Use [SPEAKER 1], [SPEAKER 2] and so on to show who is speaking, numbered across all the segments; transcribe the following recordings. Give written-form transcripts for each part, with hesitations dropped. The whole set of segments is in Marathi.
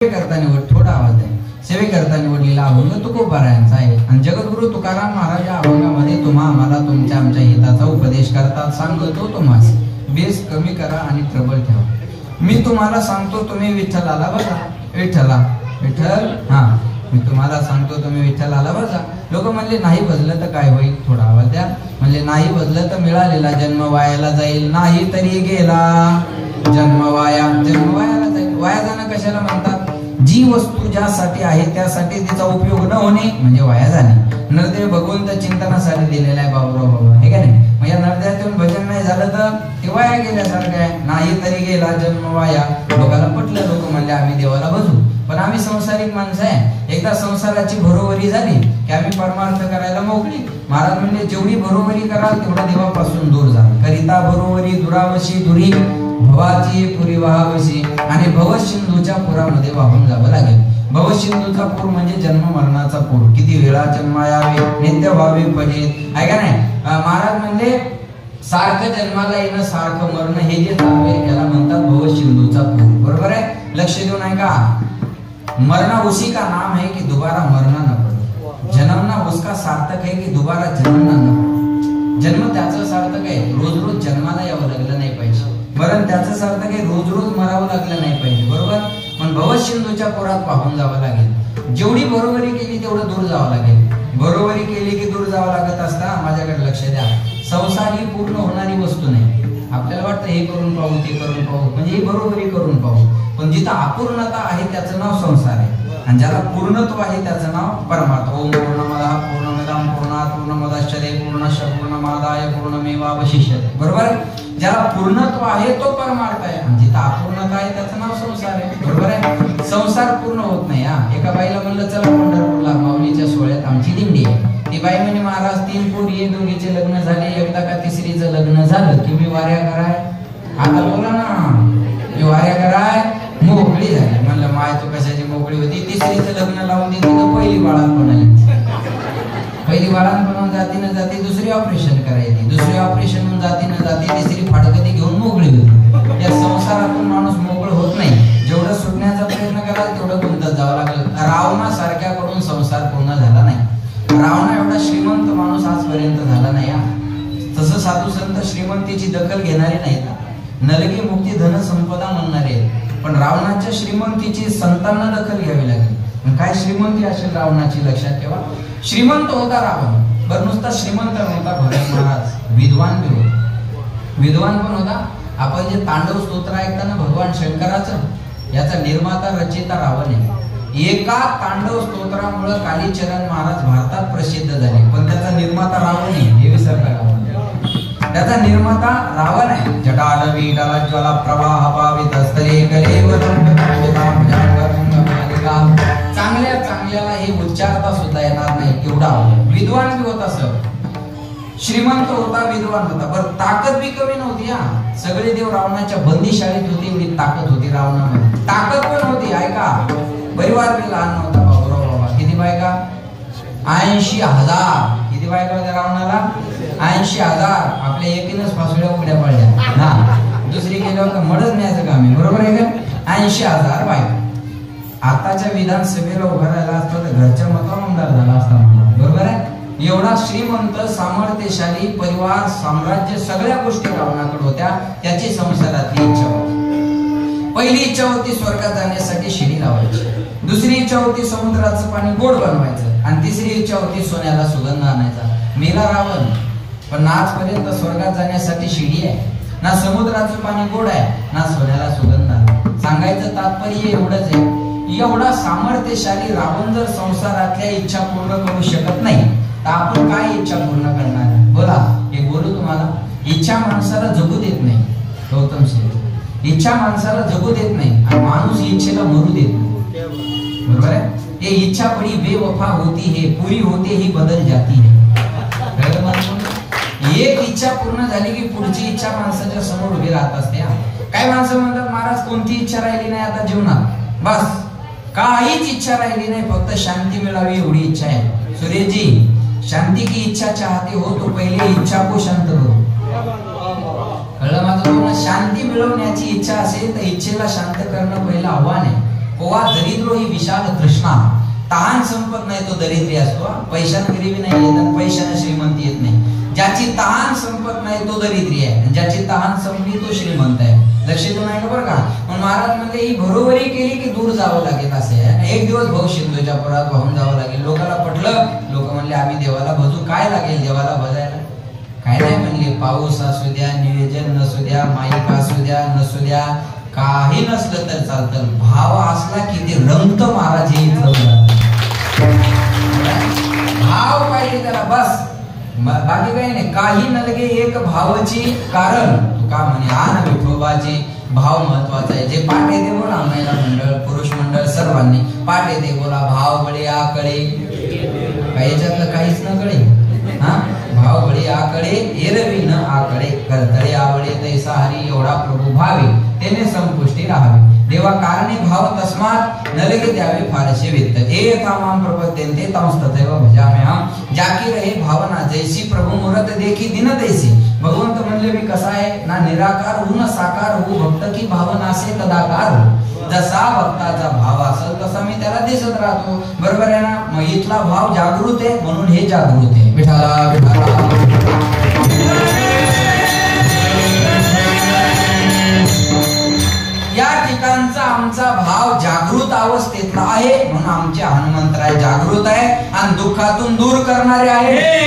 [SPEAKER 1] करताना थोडा आवाज आहे. सेवे करता निवडलेला अभंग तुकोबारायांचा आहे आणि जगद्गुरु तुकाराम महाराज या अभंगामध्ये तुम्हा आम्हाला तुमच्या आमच्या हिताचा उपदेश करतात. सांगतो तुम्हास बेस कमी करा आणि ट्रबल ठेवा. मी तुम्हाला सांगतो तुम्ही विठ्ठलाला बघा. विठ्ठल हा मी तुम्हाला सांगतो तुम्ही विठ्ठलाला बघा. लोक म्हणले नाही बजलं तर काय होईल, थोडा आवाज द्या. म्हणले नाही बजलं तर मिळालेला जन्म वायाला जाईल, नाही तरी गेला जन्म वायाला जाईल. वाया जाणं कशाला म्हणतात? जी वस्तू ज्यासाठी आहे त्यासाठी तिचा उपयोग न होणे म्हणजे वाया जाणे. नरदेव भगवंत चिंतनासाठी दिलेला आहे बाबूराव बाबा, हे का नाही? मग या नरदेवातून भजन नाही झालं तर ते वाया गेल्यासारखं आहे. नाही तरी गेला जन्म वाया. लोकांना पटलं, लोक म्हणले आम्ही देवाला भजू, पण आम्ही संसारिक माणसं आहे. एकदा संसाराची भरोवरी झाली की आम्ही परमार्थ करायला मोकळी. महाराज म्हणजे जेवढी भरोवरी कराल तेवढा देवापासून दूर जा. करिता भरोवरी दुरावशी दुरी भवाची पुरी वाहावशी. आणि भवसिंधूच्या पुरामध्ये वाहून जावं लागेल. भवसिंधूचा पूर म्हणजे जन्म मरणाचा पूर. किती वेळा जन्मायावे नित्य व्हावे पडित, आहे का नाही? महाराज म्हणजे सारखं जन्माला येणं सारखं मरणं हे जे चालू आहे त्याला म्हणतात भवसिंधूचा पूर. बरोबर आहे? लक्ष देऊन आहे का? मरना उसी का नाम है कि दोबारा मरना न पड़े. जन्मना उसका सार्थक है कि दोबारा जन्मना न पड़े. जन्म त्याचं सार्थक आहे, रोज रोज जन्माला यावं लागलं नाही पाहिजे. मरण त्याचं सार्थक आहे, रोज रोज मरावं लागलं नाही पाहिजे. बरोबर? पण भवसिंधूच्या पोरात वाहून जावं लागेल. जेवढी बरोबरी केली तेवढं दूर जावं लागेल. बरोबरी केली की दूर जावं लागत असता. माझ्याकडे लक्ष द्या. संसार ही पूर्ण होणारी वस्तू नाही. आपल्याला वाटतं हे करून पाहू ते करून पाहू म्हणजे ही बरोबरी करून पाहू, पण जिथं अपूर्णता आहे त्याचं नाव संसार आहे आणि ज्याला पूर्णत्व आहे त्याचं नाव परमात्मा. ओम पूर्णमदः पूर्णमिदं पूर्णात् पूर्णमुदच्यते पूर्णस्य पूर्णमादाय पूर्णमेवावशिष्यते. बरोबर आहे? ज्याला पूर्णत्व आहे तो परमार्थ आहे आणि जिथं अपूर्णता आहे त्याचं नाव संसार आहे. बरोबर आहे? संसार पूर्ण होत नाही. एका बाईला म्हणलं चला पंढरपूरला माऊलीच्या सोहळ्यात आमची दिंडी आहे. ती बाई म्हणे महाराज 3 पोरी दोघीचे लग्न झाले, एकदा का तिसरीचं लग्न झालं की मी वाऱ्या कराय. आता बोला ना, मी वाऱ्या कराय मोकळी झाली. म्हणलं माय तू कशाची मोकळी होती? तिसरीचं लग्न लावून दिली तर पहिली बाळांपण आली. पहिली बाळांपण जाती न जाती दुसरी ऑपरेशन करायची, दुसरी ऑपरेशन होऊन जाती न जाती तिसरी फाडकती घेऊन मोकळी होती. या संसारातून माणूस मोकळ होत नाही. जेवढं सुटण्याचा प्रयत्न कराल तेवढं गुंतत जावं लागेल. रावणा सारख्याकडून संसार पूर्ण झाला नाही. रावणा एवढा श्रीमंत माणूस आजपर्यंत झाला नाही. तसं साधू संत श्रीमंतीची दखल घेणारे नाहीत. नरकी मुक्ती धन संपदा म्हणणारे, पण रावणाच्या श्रीमंतीची संतांना दखल घ्यावी लागेल. काय श्रीमंती असेल रावणाची लक्षात ठेवा. श्रीमंत होता रावण, बरं नुसता श्रीमंत नव्हता. भगवान महाराज विद्वान बी होता. विद्वान पण होता. आपण जे तांडव स्तोत्र ऐकताना भगवान शंकराचं याचा निर्माता रचयिता रावण आहे. एका तांडव स्तोत्रामुळे कालीचरण महाराज भारतात प्रसिद्ध झाले, पण त्याचा निर्माता रावण आहे हे विसरला का? त्याचा निर्माता रावण आहे. जटाडवी ज्वाला प्रवाह पावित स्तरे कलेवर चांगल्या चांगल्याला हे उच्चारता सुद्धा येणार नाही एवढा विद्वान बी होता. सर श्रीमंत होता, विद्वान होता, बरं ताकद बी कमी नव्हती. सगळे देव रावणाच्या बंदीशाळेत होते एवढी ताकद होती रावणामध्ये. ताकद पण होती. ऐका, परिवार बी लहान नव्हता बाबूराव बाबा. किती बायका? 80,000. किती बायका होत्या रावणाला? 80,000. आपल्या एकीनच फासुड्या उघड्या पडल्या. दुसरी गेल्यावर मडच न्यायचं काम आहे. बरोबर आहे का? 80,000 बायका. आताच्या विधानसभेला उभा राहिला असता तर घरच्या मतावर आमदार झाला असता. बरोबर आहे? एवढा श्रीमंत सामर्थ्यशाली परिवार साम्राज्य सगळ्या गोष्टी रावणाकडे होत्या. त्याची संसारातली इच्छा होती. पहिली इच्छा होती स्वर्गात जाण्यासाठी शिडी लावायची. दुसरी इच्छा होती समुद्राचं पाणी गोड बनवायचं. आणि तिसरी इच्छा होती सोन्याला सुगंध आणायचा. मेला रावण, पण आजपर्यंत स्वर्गात जाण्यासाठी शिडी आहे ना, समुद्राचं पाणी गोड आहे ना, सोन्याला सुगंध आहे. सांगायचं तात्पर्य एवढंच आहे, एवढा सामर्थ्यशाली रावण जर संसारातल्या इच्छा पूर्ण करू शकत नाही तर आपण काय इच्छा पूर्ण करणार? बोला, हे बोलू तुम्हाला. इच्छा माणसाला जगू देत नाही. गौतम सिंह, इच्छा माणसाला जगू देत नाही आणि माणूस इच्छेला मरू देत नाही. बरोबर आहे? ये इच्छा बड़ी बेवफा होती है, पूरी होते ही बदल जाती है. एक इच्छा पूर्ण झाली की पुढची इच्छा माणसाच्या समोर उभी राहत असते. काय माणसं म्हणतात महाराज कोणती इच्छा राहिली नाही आता जीवनात, बस काहीच इच्छा राहिली नाही, फक्त शांती मिळावी एवढी इच्छा आहे. सुरेशजी, शांती की इच्छा चाहते हो तो पहिले इच्छा को शांत करो. कळलं माझं? शांती मिळवण्याची इच्छा असेल तर इच्छेला शांत करणं पहिलं आव्हान आहे. कोवा दरिद्रो ही विशाल तृष्णा. तहान संपत नाही तो दरिद्री असतो. पैशाने गरिबी नाही येत आणि पैशाने श्रीमंती येत नाही. ज्याची तहान संपत नाही तो दरिद्री आहे, ज्याची तहान संपली तो श्रीमंत आहे. लक्ष देऊन आहे बरं का. मग महाराज म्हणले ही बरोबरी केली की दूर जावं लागेल असे आहे. एक दिवस भाऊ शिंदोच्या पुरात वाहून जावं लागेल. लोकांना पटलं. लोक म्हणले आम्ही देवाला भजू. काय लागेल देवाला भजायला? काय नाही म्हणले. पाऊस असू द्या, नियोजन नसू द्या, माईक असू द्या नसू द्या, काही नसलं तर चालतं. भाव असला की ते रंगत महाराज हे भाव पाहिजे त्याला बस. बाकी काही नाही. काही नलगे एक भावाची कारण तू का म्हणे आन विठोबाची. भाव महत्वाचा आहे. जे पाठ येते बोला महिला मंडळ पुरुष मंडळ सर्वांनी पाठ येते बोला. भाव बळे आकडे याच्यातलं काहीच न कळे. हा भाव बळे आकडे एरवी न आकडे करतळे आवडे तैसा हरी एवढा प्रभू भावे तेने संपुष्टी राहावी. देवा कारणे भाव तस्मात नलगे द्यावे फारसे वित्त. एतामाम प्रपद्यन्ते तंस्तथैव भजाम्यहम. जाकी रहे भावना जैसी प्रभू मूरत देखी दिन तैसी. भगवंत म्हणले मी कसा आहे ना निराकार होऊ न साकार होऊ. भक्त की भावना से तदाकार हो. जसा भक्ताचा भाव असेल तसा मी त्याला दिसत राहतो. बरोबर आहे ना. मग इथला भाव जागृत आहे म्हणून हे जागृत आहे. विठाला विठाला. या ठिकाणचा आमचा भाव जागृत अवस्थेतला आहे म्हणून आमचे हनुमंतराय जागृत आहे आणि दुःखातून दूर करणारे आहे.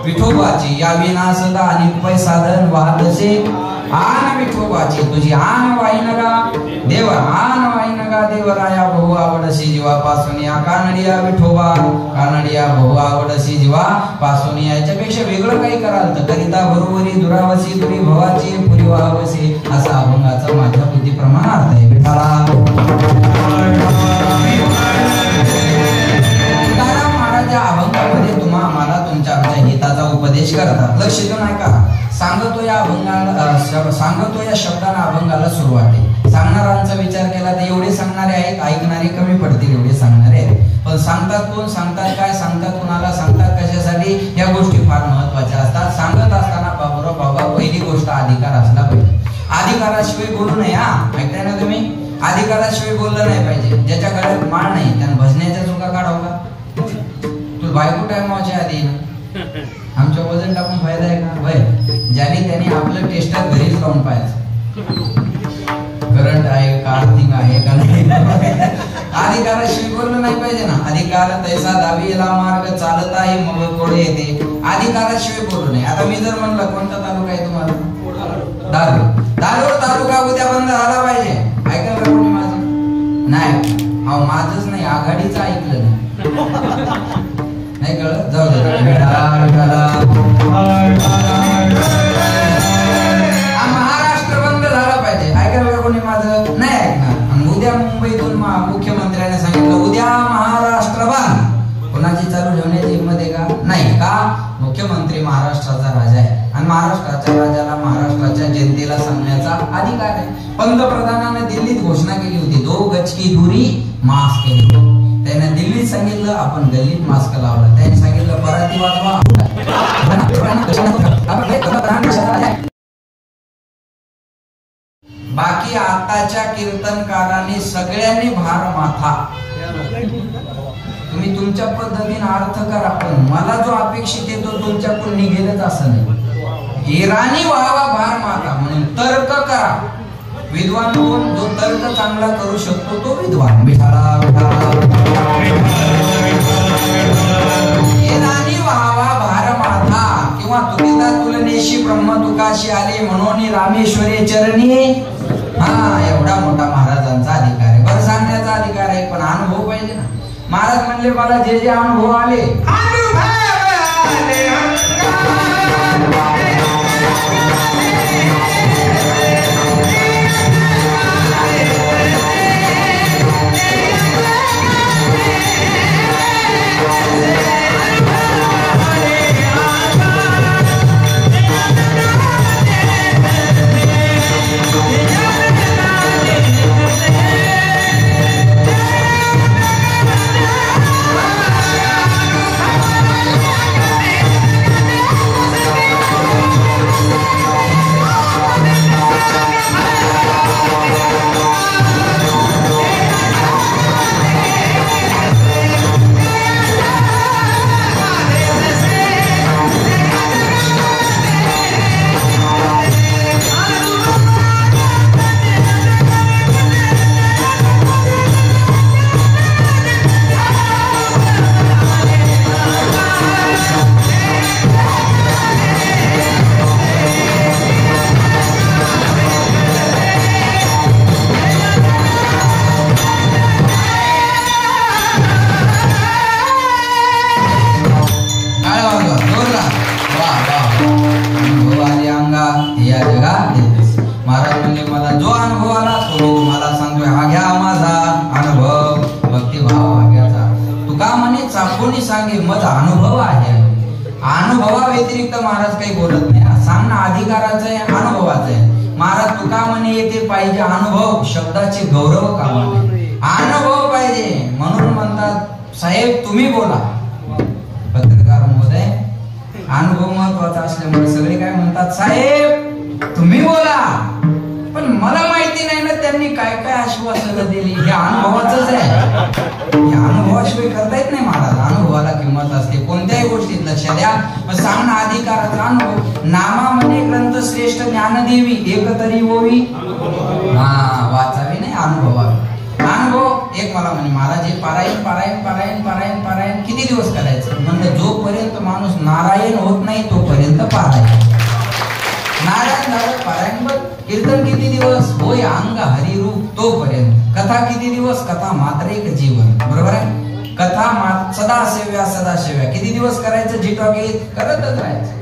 [SPEAKER 1] विठोबाची या विनासदा आणि साधन वाहतसे आन विठोबाची तुझी आन वाईनगा देव आन वाईनगा देवराया बहु आवडशी जीवापासून या कानडिया विठोबा कानडिया बहु आवडशी जीवापासून. याच्यापेक्षा वेगळं काही कराल तर करिता बरोबरी दुरावशी दुरी भवाची पुरी वाहवशी असा अभंगाचा माझ्या बुद्धीप्रमाणे अर्थ आहे. विठाला तुकाराम महाराज अभंगामध्ये तुम्हा आम्हाला तुमच्या आमच्या हिताचा उपदेश करतात. लक्ष देऊन ऐका. सांगतो या अभंगाला सांगतो या शब्दाला अभंगाला सुरुवात आहे. सांगणाऱ्यांचा विचार केला तर एवढे सांगणारे आहेत, ऐकणारे कमी पडतील एवढे सांगणारे आहेत. पण सांगतात कोण, सांगतात काय, सांगतात कोणाला, सांगतात कशासाठी, या गोष्टी फार महत्वाच्या असतात. सांगत असताना बाबा पहिली गोष्ट अधिकार असला पाहिजे. अधिकाराशिवाय बोलू नये. ऐकताय ना तुम्ही? अधिकाराशिवाय बोललं नाही पाहिजे. ज्याच्या गळ्यात माळ नाही त्यानं भजण्याच्या चुका काढावं का? बायको टायमाच्या आधी आमच्या वजन टाकून फायदा आहे का? वय ज्याने त्याने आपलं टेस्टर घरीच लावून पाहायचं करंट आहे का, अर्थिंग आहे का नाही. अधिकाराशिवाय बोललं नाही पाहिजे ना. अधिकार तैसा दावीला मार्ग चालत आहे मग कोडे येते. अधिकाराशिवाय बोलू नये. आता मी जर म्हणलं कोणता तालुका आहे तुम्हाला? दारू तालुका उद्या बंद झाला पाहिजे. ऐकलं का कोणी माझं? नाही. अहो माझंच नाही, आघाडीचं ऐकलं नाही कळलं. जाऊ दे. महाराष्ट्र बंद झाला पाहिजे. ऐकायला का कोणी माझं? नाही ऐकणार. उद्या मुंबईतून मुख्यमंत्र्यांनी सांगितलं उद्या महाराष्ट्र बंद. कोणाची चालू ठेवण्याची हिंमत आहे का? नाही. का? मुख्यमंत्री महाराष्ट्राचा राजा आहे आणि महाराष्ट्राच्या राजाला महाराष्ट्राच्या जनतेला सांगण्याचा अधिकार आहे. पंतप्रधानांनी दिल्लीत घोषणा केली होती 2 गज की दूरी मास्क केली. त्याने दिल्लीत सांगितलं, आपण गल्लीत मास्क लावला. त्याने सांगितलं पराती वाजवा. बाकी आताच्या कीर्तनकारांनी सगळ्यांनी भार माथा. तुम्ही तुमच्या पद्धतीने अर्थ करा, पण मला जो अपेक्षित आहे तो तुमच्याकडून निघेलच असं नाही. इराणी व्हावा भार माथा म्हणून तर्क करा. विद्वान कोण? जो तर्क चांगला करू शकतो तो विद्वान. इराणी व्हावा भार माथा किंवा तुकिता तुलनेशी ब्रह्म तुकाशी आले म्हणून रामेश्वरी चरणी. एवढा मोठा महाराजांचा अधिकार आहे. बरं सांगण्याचा अधिकार आहे, पण अनुभव पाहिजे ना. महाराज म्हणले मला जे जे अनुभव आले व्यतिरिक्त महाराज काही बोलत नाही. सांगणं अधिकाराचं आहे, अनुभवाचं आहे. महाराज तुका म्हणे येते पाहिजे अनुभव, शब्दाचे गौरव कामाने अनुभव पाहिजे. म्हणून म्हणतात साहेब तुम्ही बोला. पत्रकार महोदय, अनुभव महत्वाचा असल्यामुळे सगळे काय म्हणतात साहेब तुम्ही बोला. पण मला माहिती नाही ना त्यांनी काय काय आश्वासनं दिली. हे अनुभवाचंच आहे. हे अनुभवाशिवाय करता येत नाही महाराज. अनुभवाला किंमत असते. कोणत्याही गोष्टीत लक्ष द्या. सांगणं अधिकाराचा अनुभव. नामा म्हणे ग्रंथ श्रेष्ठ ज्ञानदेवी एकतरी ओवी वाचावी नाही अनुभवावी. अनुभव एक मला म्हणे महाराज हे पारायण पारायण पारायण पारायण पारायण किती दिवस करायचं? म्हणजे जोपर्यंत माणूस नारायण होत नाही तोपर्यंत पारायण. नारायण झालं पारायण बघ. कीर्तन किती दिवस? होय अंग हरिरूप तोपर्यंत. कथा किती दिवस? कथा मात्र एक जीवन. बरोबर आहे. कथा सदा सेव्या किती दिवस करायचं? जिटॉकीत करतच राहायचं.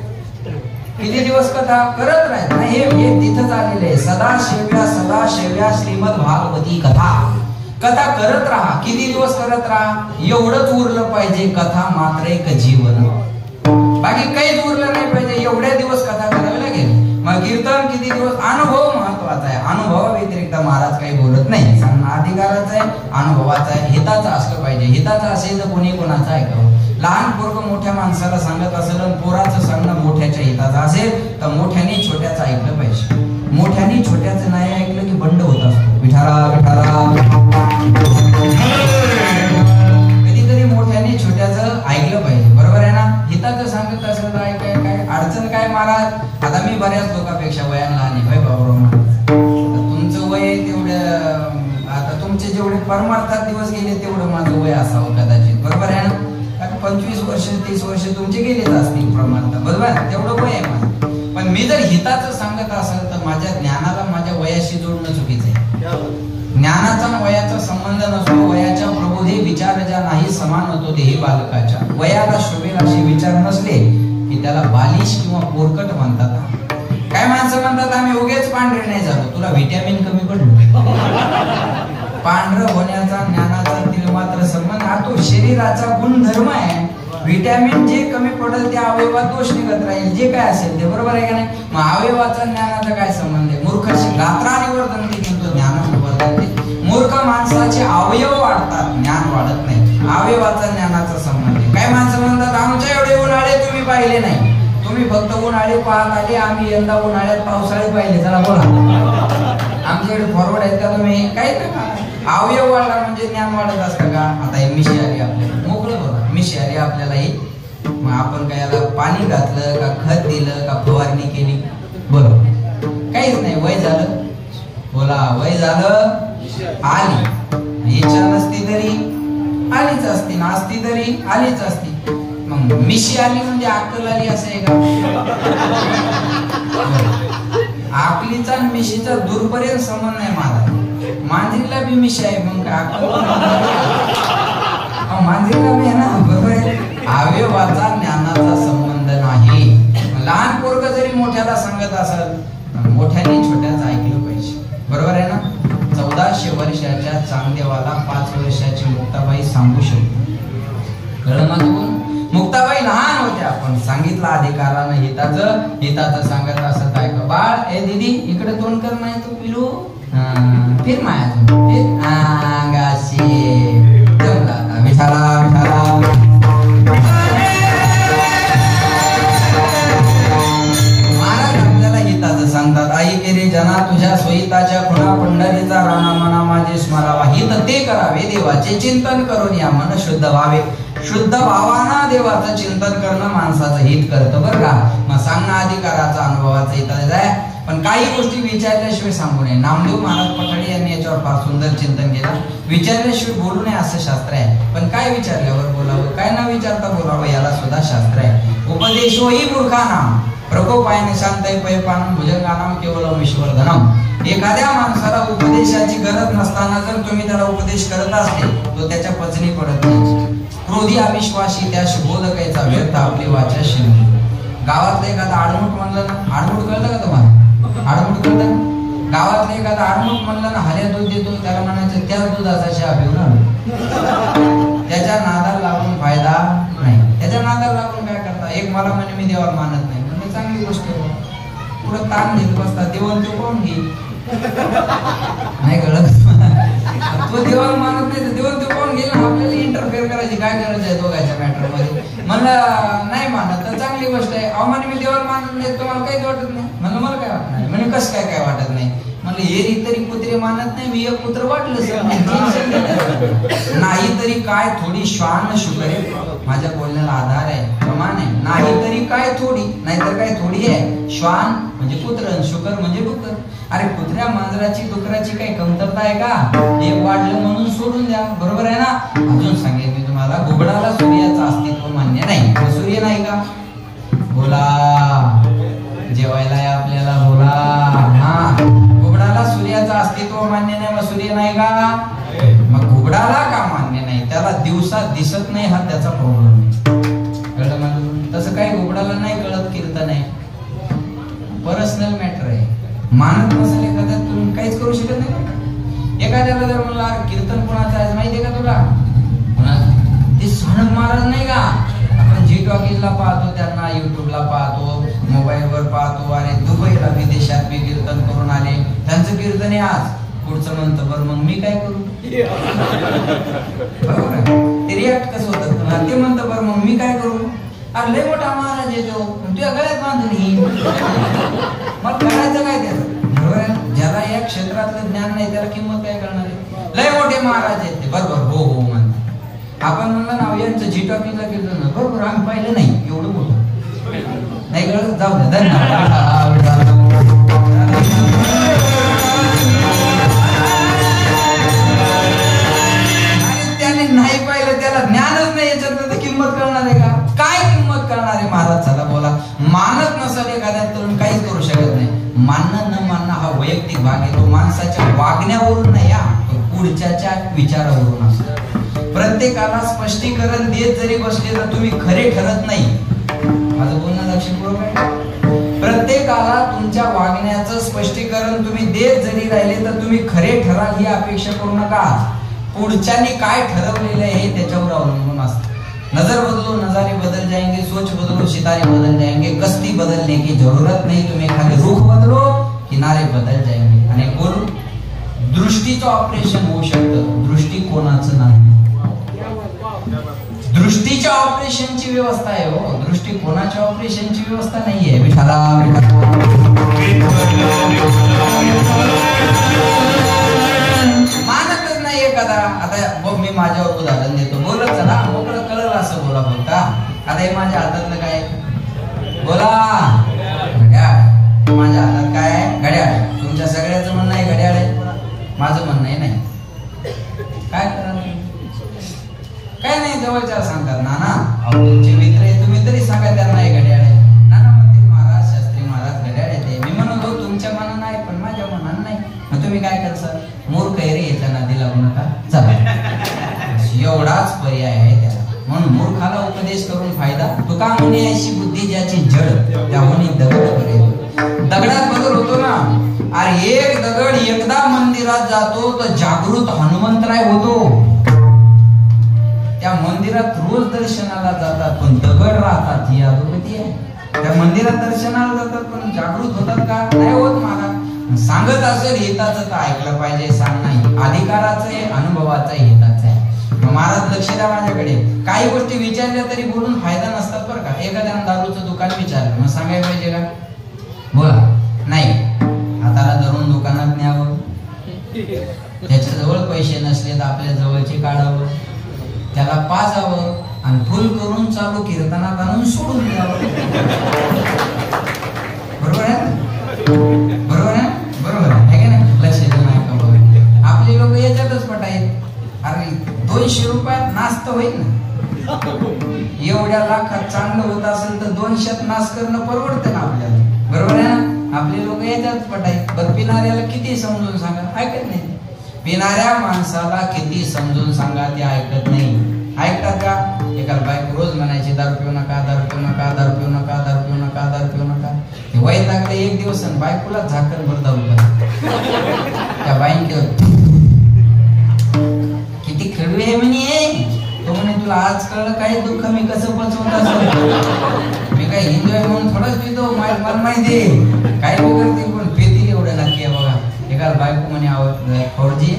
[SPEAKER 1] किती दिवस कथा करत राहायचं. हे तिथंच आलेलं आहे. सदा सेव्या श्रीमद भागवती कथा. कथा करत राहा. किती दिवस करत राहा? एवढंच उरलं पाहिजे. कथा मात्र एक जीवन. बाकी काहीच उरलं नाही पाहिजे. एवढ्या दिवस कथा करावी लागेल. मग कीर्तन किती दिवस? अनुभव महत्वाचा आहे. अनुभवा व्यतिरिक्त महाराज काही बोलत नाही. सांगणं अधिकाराचं आहे, अनुभवाचं आहे. हिताचं असलं पाहिजे. हिताचं असेल तर कोणी कोणाचं ऐकावं. लहान पोरग मोठ्या माणसाला सांगत असेल आणि पोराचं सांगणं मोठ्याच्या हिताचं असेल तर मोठ्याने छोट्याचं ऐकलं पाहिजे. मोठ्याने छोट्याचं नाही ऐकलं की बंड होत असतो. विठारा विठारा. कधी कधी मोठ्याने छोट्याचं ऐकलं पाहिजे. महाराज आता मी बऱ्याच लोकांपेक्षा वयानं लहान आहे बाबा, तुमचं वय तेवढं, आता तुमचे जेवढे परमार्थात दिवस गेले तेवढं माझं वय असावं कदाचित, बरोबर आहे ना? 25 वर्ष 30 वर्ष तुमचे गेलेच असतील परमार्थात, बरोबर? तेवढं वय आहे माझं. पण मी जर हिताचं सांगत असेल तर माझ्या ज्ञानाला माझ्या वयाशी जोडणं चुकीचं आहे. ज्ञानाचा वयाचा संबंध नसतो. वयाच्या प्रबोधी विचार ज्या नाही समान होतो तेही बालकाच्या. वयाला शोभेल असे विचार नसले की त्याला बालिश किंवा पोरकट म्हणतात. काय माणसं म्हणतात आम्ही उगेच पांढरे नाही झालो, तुला व्हिटॅमिन कमी पडलं. पांढरं होण्याचा ज्ञानाचा तिला मात्र संबंध हा तो शरीराचा गुणधर्म आहे. व्हिटॅमिन जे कमी पडेल त्या अवयवात दोष निघत राहील, जे काय असेल ते, बरोबर आहे का नाही? मग अवयवाचा ज्ञानाचा काय संबंध आहे? मूर्खाशी गात्राने वर्धनते किंतु ज्ञानाने वर्धनते. मूर्ख माणसाचे अवयव वाढतात, ज्ञान वाढत नाही. अवयवाचा ज्ञानाचा संबंध आहे. काय माणसं म्हणतात आमच्या एवढे उन्हाळे तुम्ही पाहिले नाही, तुम्ही फक्त उन्हाळे पाहत आले, आम्ही यंदा उन्हाळ्यात पावसाळे पाहिले. चला बोला, आमच्याकडे फॉरवर्ड आहेत का तुम्ही? काही नका. अवयव वाढला म्हणजे ज्ञान वाढत असतं का? आता हे मिशी आली आपल्याला, मोकळं बघा, मिशी आली आपल्याला ही. मग आपण काय याला पाणी घातलं का, खत दिलं का, फवारणी केली? बरोबर, काहीच नाही. वय झालं, बोला, वय झालं, आली. इच्छा नसती तरी आलीच असती, नासती तरी आलीच असती. मग मिशी आली म्हणजे अक्कल आली असं आहे का? अकलीचा आणि मिशीचा दूरपर्यंत संबंध नाही माझा. मांजरीला बी मिशी आहे, मग काय अक्कल? मांजरीला बी आहे ना, बरोबर आहे. अवयवाचा ज्ञानाचा संबंध नाही. लहान पोरग जरी मोठ्याला सांगत असेल, मोठ्याने छोट्याच ऐकलं पाहिजे, बरोबर आहे ना? 1400 वर्षाच्या चांगदेवाला 5 वर्षाची मुक्ताबाई सांगू शकतो. कळलं माझं? मुक्ताबाई लहान होत्या पण सांगितलं अधिकारानं हिताचं सांगत असत आहे का? बाळ, ए दीदी इकडे तोंड कर, नाही तू पिलू फिर माया फिर अंगाशी जमला विठाला विठाला. महाराज आपल्याला हिताचं सांगतात. आई केरे जना तुझ्या सोयीताच्या खुणा पंढरीचा राणा मना माझे स्मरावा. हित ते करावे देवाचे चिंतन करून या मन शुद्ध व्हावे. शुद्ध भावाना देवाचं चिंतन करणं माणसाचं हित करतं, बरं का? मग सांगणं अधिकाराचा अनुभवाचा हिताचं आहे. पण काही गोष्टी विचारल्याशिवाय सांगू नये. नामदेव महाराज पठाडे यांनी याच्यावर फार सुंदर चिंतन केलं. विचारल्याशिवाय बोलू नये असं शास्त्र आहे. पण काय विचारल्यावर बोलावं, काय न विचारता बोलावं याला सुद्धा शास्त्र आहे. उपदेशोही मूर्खानाम प्रकोपायने शांतय पयपानम भुजंगानाम केवलम ईश्वरधनम. एखाद्या माणसाला उपदेशाची गरज नसताना जर तुम्ही त्याला उपदेश करत असले तो त्याच्या पचनी पडत नाही. क्रोधी अविश्वासी त्याशी बोधकायचा व्यर्थ आपली वाचा शिरली. गावातलं एखादा आडमुठ म्हणलं ना, आडमुठ कळतं का तुम्हाला? आडमुठ कळतं? गावातलं एखादा आडमुठ म्हणलं ना, हऱ्या दूध देतो, त्याला म्हणायचं त्या दुधाचा चहा पिऊन आलो. त्याच्या नादाला लागून फायदा नाही. त्याच्या नादाला लागून काय करता? एक मला म्हणे मी देवाला मानत नाही, म्हणजे चांगली गोष्ट आहे. पुढे ताण घेत बसता, देवाला तो कोण घेईल? नाही कळत? तो देवाला मानत नाही तर देवाला तो कोण घेईल? आपल्याला इंटरफेअर करायची काय गरज आहे दोघांच्या मॅटर मध्ये? म्हणलं नाही मानत तर चांगली गोष्ट आहे. अवमान मी देवाला मानत नाही, तुम्हाला काहीच वाटत नाही? म्हणलं मला काय वाटत नाही. म्हणजे कसं काय काय वाटत नाही? म्हणलं एरी तरी कुत्रे मानत नाही, मी एक कुत्र वाटलं नाही तरी काय थोडी श्वान शुकरे. माझ्या बोलण्याला आधार आहे, प्रमाण आहे. नाही तरी काय थोडी, नाहीतर काय थोडी आहे. श्वान म्हणजे कुत्र, शुकर म्हणजे डुकर. अरे कुत्र्या मांजराची डुकराची काही कमतरता आहे का? एक वाढलं म्हणून सोडून द्या, बरोबर आहे ना? अजून सांगेन मी तुम्हाला, घुबडाला सूर्याचं अस्तित्व मान्य नाही. सूर्य नाही का? बोला, जेवायला आहे आपल्याला, बोला. हा, घुबडाला सूर्याचं अस्तित्व मान्य नाही, मग सूर्य नाही का? मग घुबडाला का मान्य नाही? त्याला दिवसात दिसत नाही, हा त्याचा प्रॉब्लेम आहे. कळलं मला? तसं काही घुबडाला नाही कळत कीर्तन आहे, पर्सनल मॅटर आहे. मानत नसेल एखाद्या तुम्ही काहीच करू शकत नाही. एखाद्याला जर म्हणला कीर्तन कोणाचं आहे माहितीये का तुला? ते सानप महाराज नाही का? आपण जी टॉकीजला पाहतो, त्यांना युट्यूबला पाहतो, मोबाईलवर पाहतो. अरे दुबईला विदेशात बी कीर्तन करून आले, त्यांचं कीर्तन आहे आज. पुढचं म्हणतं बरं मग मी काय करू? बरोबर आहे. ते रिॲक्ट कसं होतं? ते म्हणतं बरं मग मी काय करू? अरे लय मोठा महाराज येतो, तुझ्या गळ्यात बांधून येईल, मग करायचं काय त्याचं? बरोबर आहे. ज्याला या क्षेत्रातलं ज्ञान नाही त्याला किंमत काय करणार आहे? लय मोठे महाराज येते, बरोबर, हो हो म्हणतात. आपण म्हणलं ना यांचं जी टॉकीजला कीर्तन, बरोबर आम्ही पाहिलं नाही एवढं मोठं, नाही वेगळं जाऊ द्या. धन्यवाद. त्याने नाही पाहिलं, त्याला ज्ञानच नाही, याच्यात किंमत करणार आहे का? काय किंमत करणार आहे महाराज? चला बोला. मानत नसेल एखाद्या तरुण काहीच करू शकत नाही. मानणं न मानणं हा वैयक्तिक भाग आहे. तो माणसाच्या वागण्यावरून नाही, पुढच्याच्या विचारावरून असतो. प्रत्येकाला स्पष्टीकरण देत जरी बसले तर तुम्ही खरे ठरत नाही. माझं बोलणं लक्षपूर्वक आहे. प्रत्येकाला तुमच्या वागण्याचं स्पष्टीकरण तुम्ही देत जरी राहिले तर तुम्ही खरे ठराल ही अपेक्षा करू नका. पुढच्याने काय ठरवलेलं आहे त्याच्यावर अवलंबून असतं. नजर बदलो नजारे बदल जाएंगे, सोच बदलो सितारे बदल जाएंगे, कश्ती बदलने की जरूरत नहीं, तुम्ही एखादे रुख बदलो किनारे बदल जाएंगे. आणि बोलू दृष्टीचं ऑपरेशन होऊ शकतं, दृष्टिकोनाचं नाही. दृष्टीच्या ऑपरेशनची व्यवस्था आहे हो, दृष्टिकोनाच्या ऑपरेशनची व्यवस्था नाहीये. विठाला मानतच नाही एखादा. आता मी माझ्यावर उदाहरण देतो. बोलत चला मोकळं कळलं असं बोला बोलता. आता हे माझ्या हातातलं काय बोला? घड्याळ. माझ्या हातात काय आहे? घड्याळ. तुमच्या सगळ्याचं म्हणणं आहे घड्याळ आहे, माझं म्हणणं आहे नाही. काय करणार? काय नाही. जवळच्या सांगतात नाना तुमचे मित्र आहे, तुम्ही तरी सांगा त्यांना हे घड्याळ आहे. नाना म्हणते महाराज शास्त्री महाराज घड्याळ आहे. मी म्हणत हो तुमच्या मनानं आहे पण माझ्या मनानं नाही. मग तुम्ही काय करसाल? मूर्ख आहे रे, याच्या नादी लागू नका, चला. एवढाच पर्याय आहे त्याला. म्हणून मूर्खाला उपदेश करून फायदा. तुका म्हणे अशी बुद्धी ज्याची जड त्याहून दगड करेल. दगडात बदल होतो ना. अरे एक दगड एकदा मंदिरात जातो तर जागृत हनुमंतराय होतो. त्या मंदिरात रोज दर्शनाला जातात पण दगड राहतात, ही अधोगती आहे. त्या मंदिरात दर्शनाला जातात पण जागृत होतात का? नाही होत. मला सांगत असेल हिताचं तर ऐकलं पाहिजे, सांग नाही. अधिकाराचं आहे, अनुभवाचं आहे, हिताचं आहे. महाराज लक्ष द्या माझ्याकडे. काही गोष्टी विचारल्या तरी बोलून फायदा नसतात बरं का. एखाद्यानं दारूचं दुकान विचारलं मग सांगायला पाहिजे का? बोला नाही. हाताला धरून दुकानात न्यावं, त्याच्याजवळ पैसे नसले तर आपल्या जवळचे काढावं, त्याला पाजावं आणि फुल करून चालू कीर्तनात आणून सोडून द्यावं. बरोबर आहे? बरोबर आहे? बरोबर आहे का नाही? लक्ष देऊन ऐका बघा. आपले लोक याच्यातच पट आहेत. अरे 200 रुपयात नास्त होईल ना. एवढ्या लाखात चांगलं होत असेल तर 200त नाश करणं परवडतं ना आपल्याला. बरोबर आहे ना? आपले लोक याच्यात पट आहेत. बरं पिणाऱ्याला किती समजून सांगा, ऐकत नाही. पिणाऱ्या माणसाला किती समजून सांगा ते ऐकत नाही. ऐकतात का? एकाला बायको रोज म्हणायची दारू पिऊ नका, दारू पिऊ नका, दारू पिऊ नका, दारू पिऊ नका, दारू पिऊ नका. ते वैतागले एक दिवस बायकोला झाकण भर दारू त्या बाईंकडे किती खडवे आहे म्हणे. तो म्हणे तुला आज कळलं काय दुःख मी कसं पचवत असतो. मी काय हिंदू आहे म्हणून थोडंच पितो, मला माहिती काय करते पण पेतील एवढं नक्की आहे बघा. एका बायको म्हणे फौजी,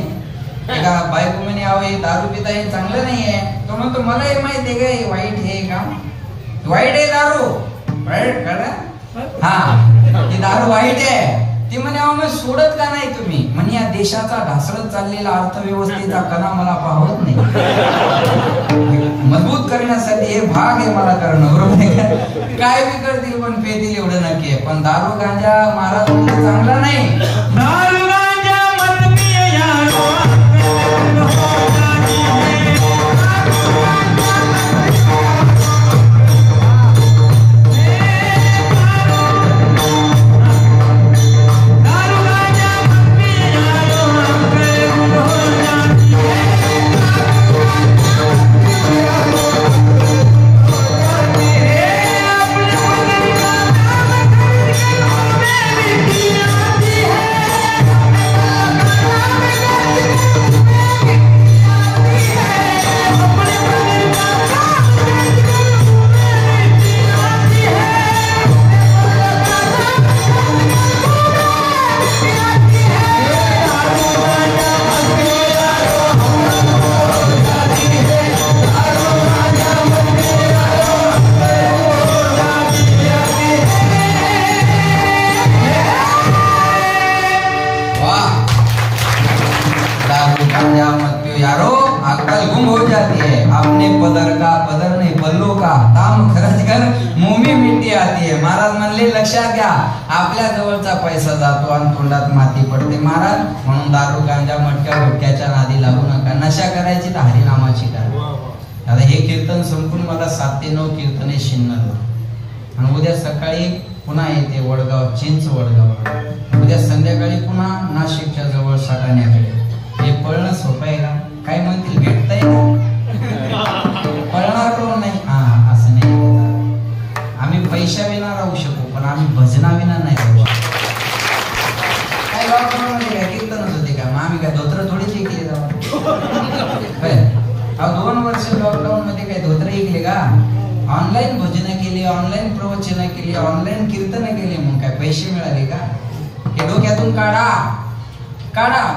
[SPEAKER 1] एका बायको म्हणे दारू पिता हे चांगलं नाहीये. तो म्हणतो मला हे माहिती आहे का हे वाईट हे काम वाईट आहे दारू. वाईट कळलं? हा ही दारू वाईट आहे. ती म्हणे मग सोडत का नाही तुम्ही? म्हणे या देशाचा ढासळत चाललेला अर्थव्यवस्थेचा कणा मला पाहत नाही. मजबूत करण्यासाठी हे भाग आहे मला करणं. बरोबर आहे का? काय बी करतील पण पेतील एवढं नक्की आहे. पण दारू गांजा महाराज म्हणजे चांगला नाही. दारू गांजा मत पिया यारो. काम खरंच कर मोमी मिट्टी आती है. महाराज म्हणले लक्षात घ्या, आपल्या जवळचा पैसा जातो आणि तोंडात माती पडते महाराज. म्हणून दारू गांजा मटक्या गुटक्याच्या नादी लागू नका. नशा करायची तर हरिनामाची करा. आता हे कीर्तन संपून मला 7 ते 9 कीर्तने शिन्नर आणि उद्या सकाळी पुन्हा येते वडगाव, चिंच वडगाव. उद्या संध्याकाळी पुन्हा नाशिकच्या जवळ सटाण्याकडे. हे पळणं सोपं आहे का? काय म्हणतील भेटताय का? पळणार कोण नाही. हा असं नाही. आम्ही पैशा विना राहू शकू पण आम्ही भजना विना नाही राहू. काय लॉकडाऊन मध्ये काय कीर्तनच होते का? मग आम्ही काय धोत्र थोडीच ऐकले जाऊ. 2 वर्ष लॉकडाऊन मध्ये काय धोत्र ऐकले का? ऑनलाईन भजन केली, ऑनलाईन प्रवचन केली, ऑनलाईन कीर्तन केली. मग काय पैसे मिळाले का? हे डोक्यातून काढा.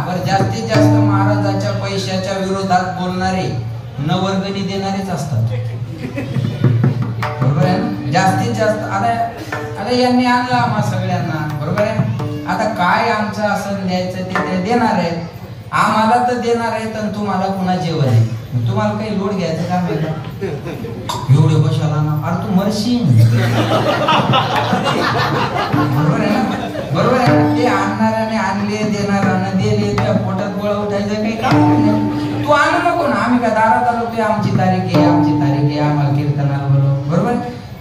[SPEAKER 1] बरं जास्तीत जास्त महाराजाच्या पैशाच्या विरोधात बोलणारे न वर्गणी देणारेच असतात. बरोबर आहे ना? जास्तीत जास्त आता यांनी आणलं आम्हा सगळ्यांना. बरोबर आहे. आता काय आमचं असं द्यायचं ते देणार आहेत. आम्हाला तर देणार आहेत आणि तुम्हाला पुन्हा जेवण आहे. तुम्हाला काही लोड घ्यायचं काम आहे का? एवढे कशाला ना? अरे तू मरशील. बरोबर आहे ना? बरोबर आहे. ते आणणाऱ्याने आणले, देणाऱ्याने दिले, त्या पोटात गोळा उठायचं काही काम नाही. तू आणू नको ना. आम्ही का दारात आलो की आमची तारीख आहे, आमची तारीख आहे, आम्हाला कीर्तनाला बोलव. बरोबर.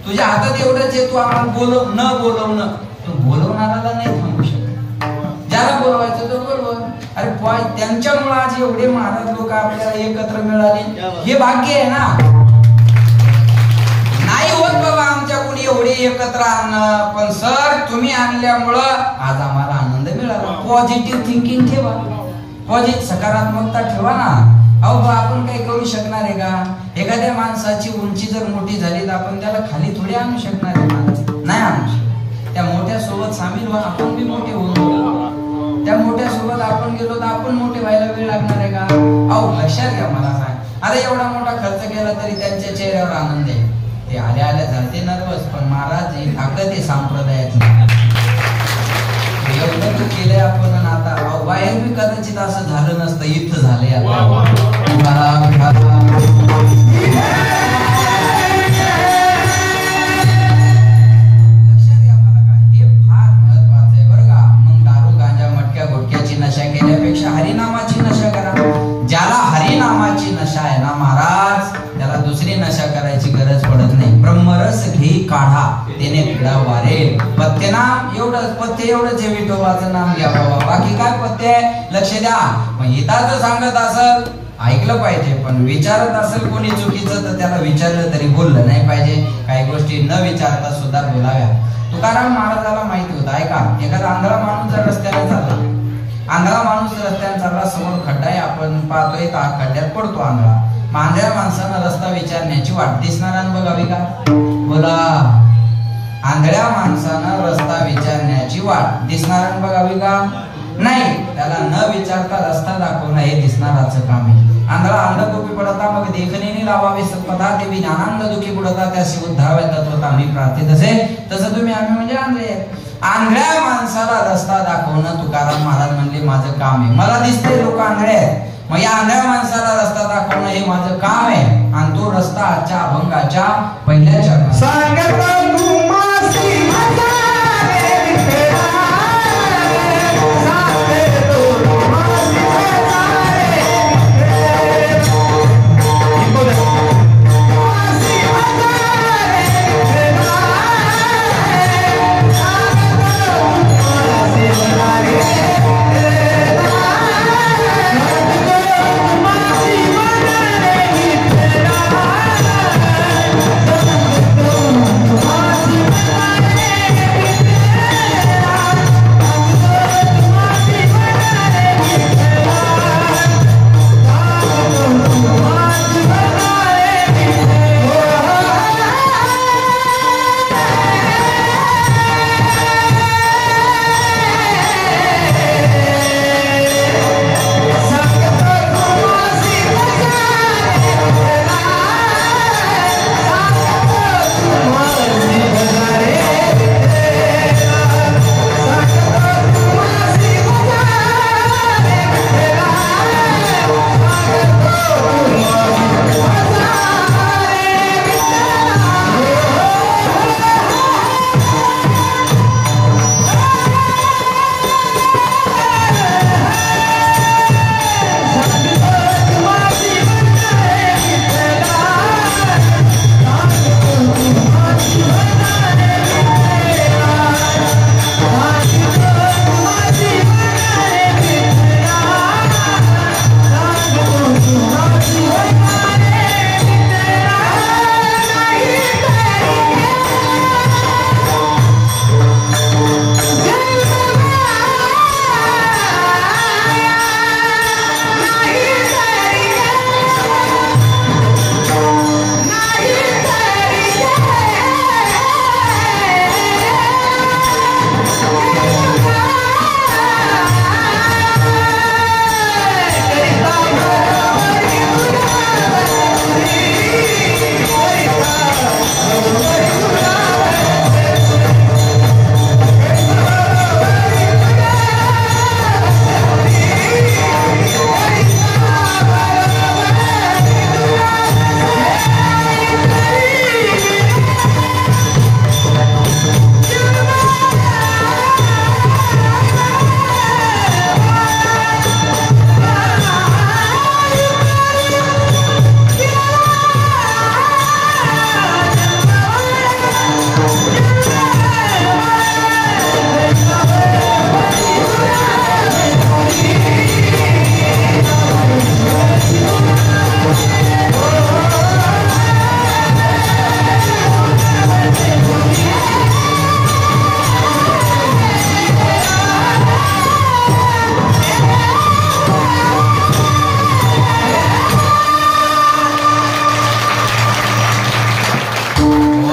[SPEAKER 1] तुझ्या हातात एवढंच आहे, तू आम्हाला बोलवणं. तू बोलवणाऱ्याला नाही थांबू शकत. ज्याला बोलवायचं तो बोलव. अरे त्यांच्यामुळे आज एवढे महाराज लोक आपल्याला एकत्र मिळाले, हे भाग्य आहे ना. नाही होत बाबा आमच्या कोणी एवढे एकत्र आणणं, पण सर तुम्ही आणल्यामुळं आज आम्हाला आनंद मिळाला. पॉझिटिव्ह थिंकिंग ठेवा, सकारात्मकता ठेवा ना. अहो आपण काही करू शकणार आहे का? एखाद्या माणसाची उंची जर मोठी झाली तर आपण त्याला खाली थोडी आणू शकणार आहे? नाही आणू शकत. त्या मोठ्या सोबत सामील व्हा, आपण बी मोठे होऊ. त्या मोठ्या सोबत आपण गेलो तर आपण मोठे व्हायला वेळ लागणार आहे का? अहो लक्षात घ्या, मला सांग. आता एवढा मोठा खर्च केला तरी त्यांच्या चेहऱ्यावर आनंद आहे. ते आल्या झालते नर्वस, पण महाराज ही ताकद आहे संप्रदायाची. एवढं केलंय आपण. आता बाहेर बी कदाचित असं झालं नसतं, इथं झालंय आता. नशा केल्यापेक्षा हरिनामाची नशा करा. ज्याला हरिनामाची नशा आहे ना महाराज, त्याला दुसरी नशा करायची गरज पडत नाही. ब्रह्मरस घे काढा, त्याने पिढा वारेल. पथ्य नाम एवढंच, पथ्य एवढंच आहे. विठोबाचं नाम घ्या बाबा, बाकी काय पथ्य आहे? लक्ष द्या. मग हिताचं सांगत असेल ऐकलं पाहिजे, पण विचारत असेल कोणी चुकीचं तर त्याला विचारलं तरी बोललं नाही पाहिजे. काही गोष्टी न विचारता सुद्धा बोलाव्या. तुकाराम महाराजाला माहिती होतं. ऐका, एखादा आंधळा माणूस जर रस्त्याने चालला, आंधळा माणूस रस्त्याने चालला, समोर खड्डा आहे, आपण पाहतोय तर खड्ड्यात पडतो आंधळा. आंधळ्या माणसानं रस्ता विचारण्याची वाट दिसणाऱ्यानं बघावी का? बोला. आंधळ्या माणसानं रस्ता विचारण्याची वाट दिसणाऱ्यानं बघावी का? नाही. त्याला न विचारता रस्ता दाखवणं हे दिसणाराचं काम आहे. आंधळा अंधकोपी पडता मग देखणे लावावे सत्पथा, ते विज्ञानांद दुखी पडता त्याशी उद्धावे तत्वत आम्ही प्रार्थित असे. तसं तुम्ही आम्ही म्हणजे आंधळे. आंधळ्या माणसाला रस्ता दाखवणं तुकाराम महाराज म्हणले माझं काम आहे. मला दिसते लोक आंधळे आहेत, मग या आंधळ्या माणसाला रस्ता दाखवणं हे माझं काम आहे. आणि तो रस्ता आजच्या अभंगाच्या पहिल्या चरणात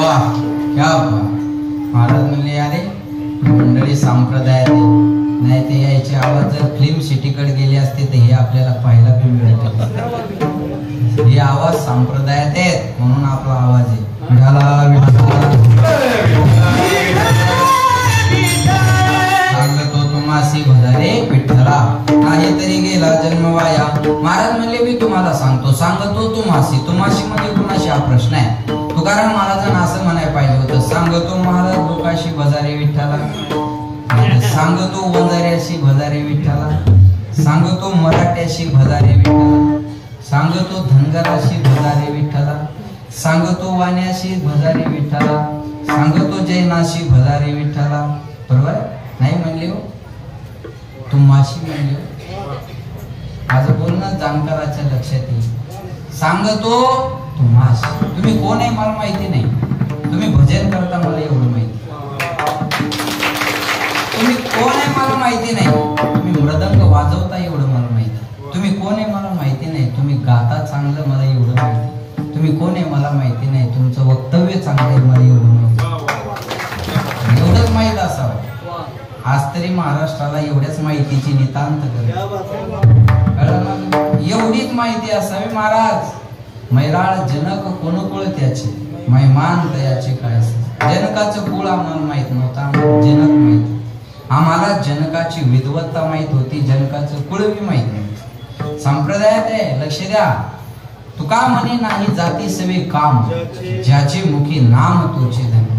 [SPEAKER 1] वा क्या महाराज म्हणले अरे मंडळी संप्रदायात नाही ते यायचे आवाज जर फिल्म सिटीकडे गेले असते तर हे आपल्याला पाहायला पण मिळते. हे आवाज संप्रदायात आहेत म्हणून आपला आवाज आहे. सांगतो तुम्हासी भजारे विठ्ठला नाही तरी गेला जन्म वाया. महाराज म्हणले मी तुम्हाला सांगतो तुम्हासी मध्ये कुणाशी हा प्रश्न आहे. तुकाराम महाराजांना असं म्हणायला पाहिजे होतं सांगतो महाराज लोकाशी भजारे विठ्ठला, सांगतो वंजाऱ्याशी भजारे विठ्ठला, सांगतो मराठ्याशी भजारे विठ्ठला, सांगतो धनगराशी भजारे विठ्ठला, सांगतो वाण्याशी भजारे विठ्ठला, सांगतो जैनाशी भजारे विठ्ठला. बरोबर नाही म्हणले हो, तुम्हाशी म्हणले हो. माझं बोलणं जाणकाराच्या लक्षात येईल. सांगतो तुम्हाशी, तुम्ही कोण आहे मला माहिती नाही, तुम्ही भजन करता मला एवढं माहिती. तुम्ही कोण आहे मला माहिती नाही, तुम्ही मृदंग वाजवता एवढं मला माहिती. तुम्ही कोण आहे मला माहिती नाही, तुम्ही गाता चांगलं मला एवढं माहिती. तुम्ही कोण आहे मला माहिती नाही, तुमचं वक्तव्य चांगलं आहे मला एवढं माहिती. एवढंच माहित असावं. आज तरी महाराष्ट्राला एवढ्याच माहितीची नितांत एवढीच माहिती असावी. महाराज मैराळ जनक कोणकुळ त्याचे मैमान तयाचे काय. जनकाचं कुळ आम्हाला माहित नव्हतं, आम्हाला जनक माहित. आम्हाला जनकाची विद्वत्ता माहित होती, जनकाचं कुळ बी माहित नव्हतं. संप्रदायात आहे लक्ष द्या. तुका म्हणे नाही जाती सवे काम, ज्याचे मुखी नाम तुझे धन.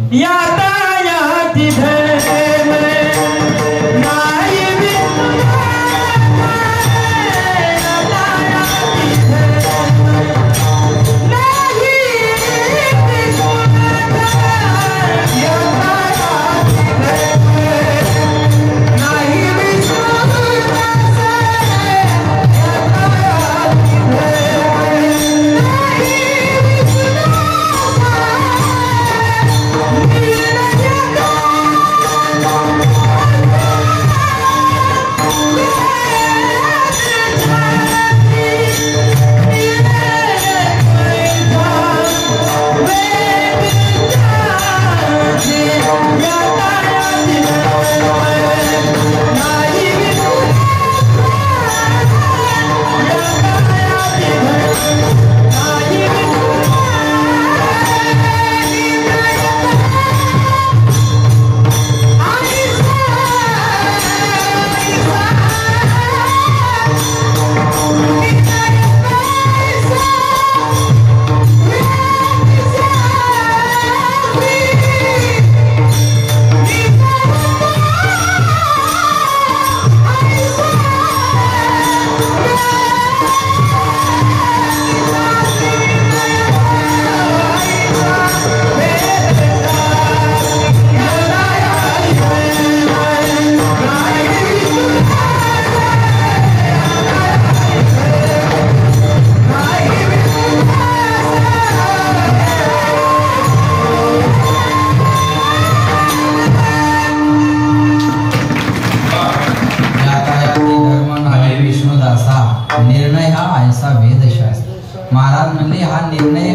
[SPEAKER 1] निर्णय हा ऐसा वेदशास्त्र. महाराज म्हणले हा निर्णय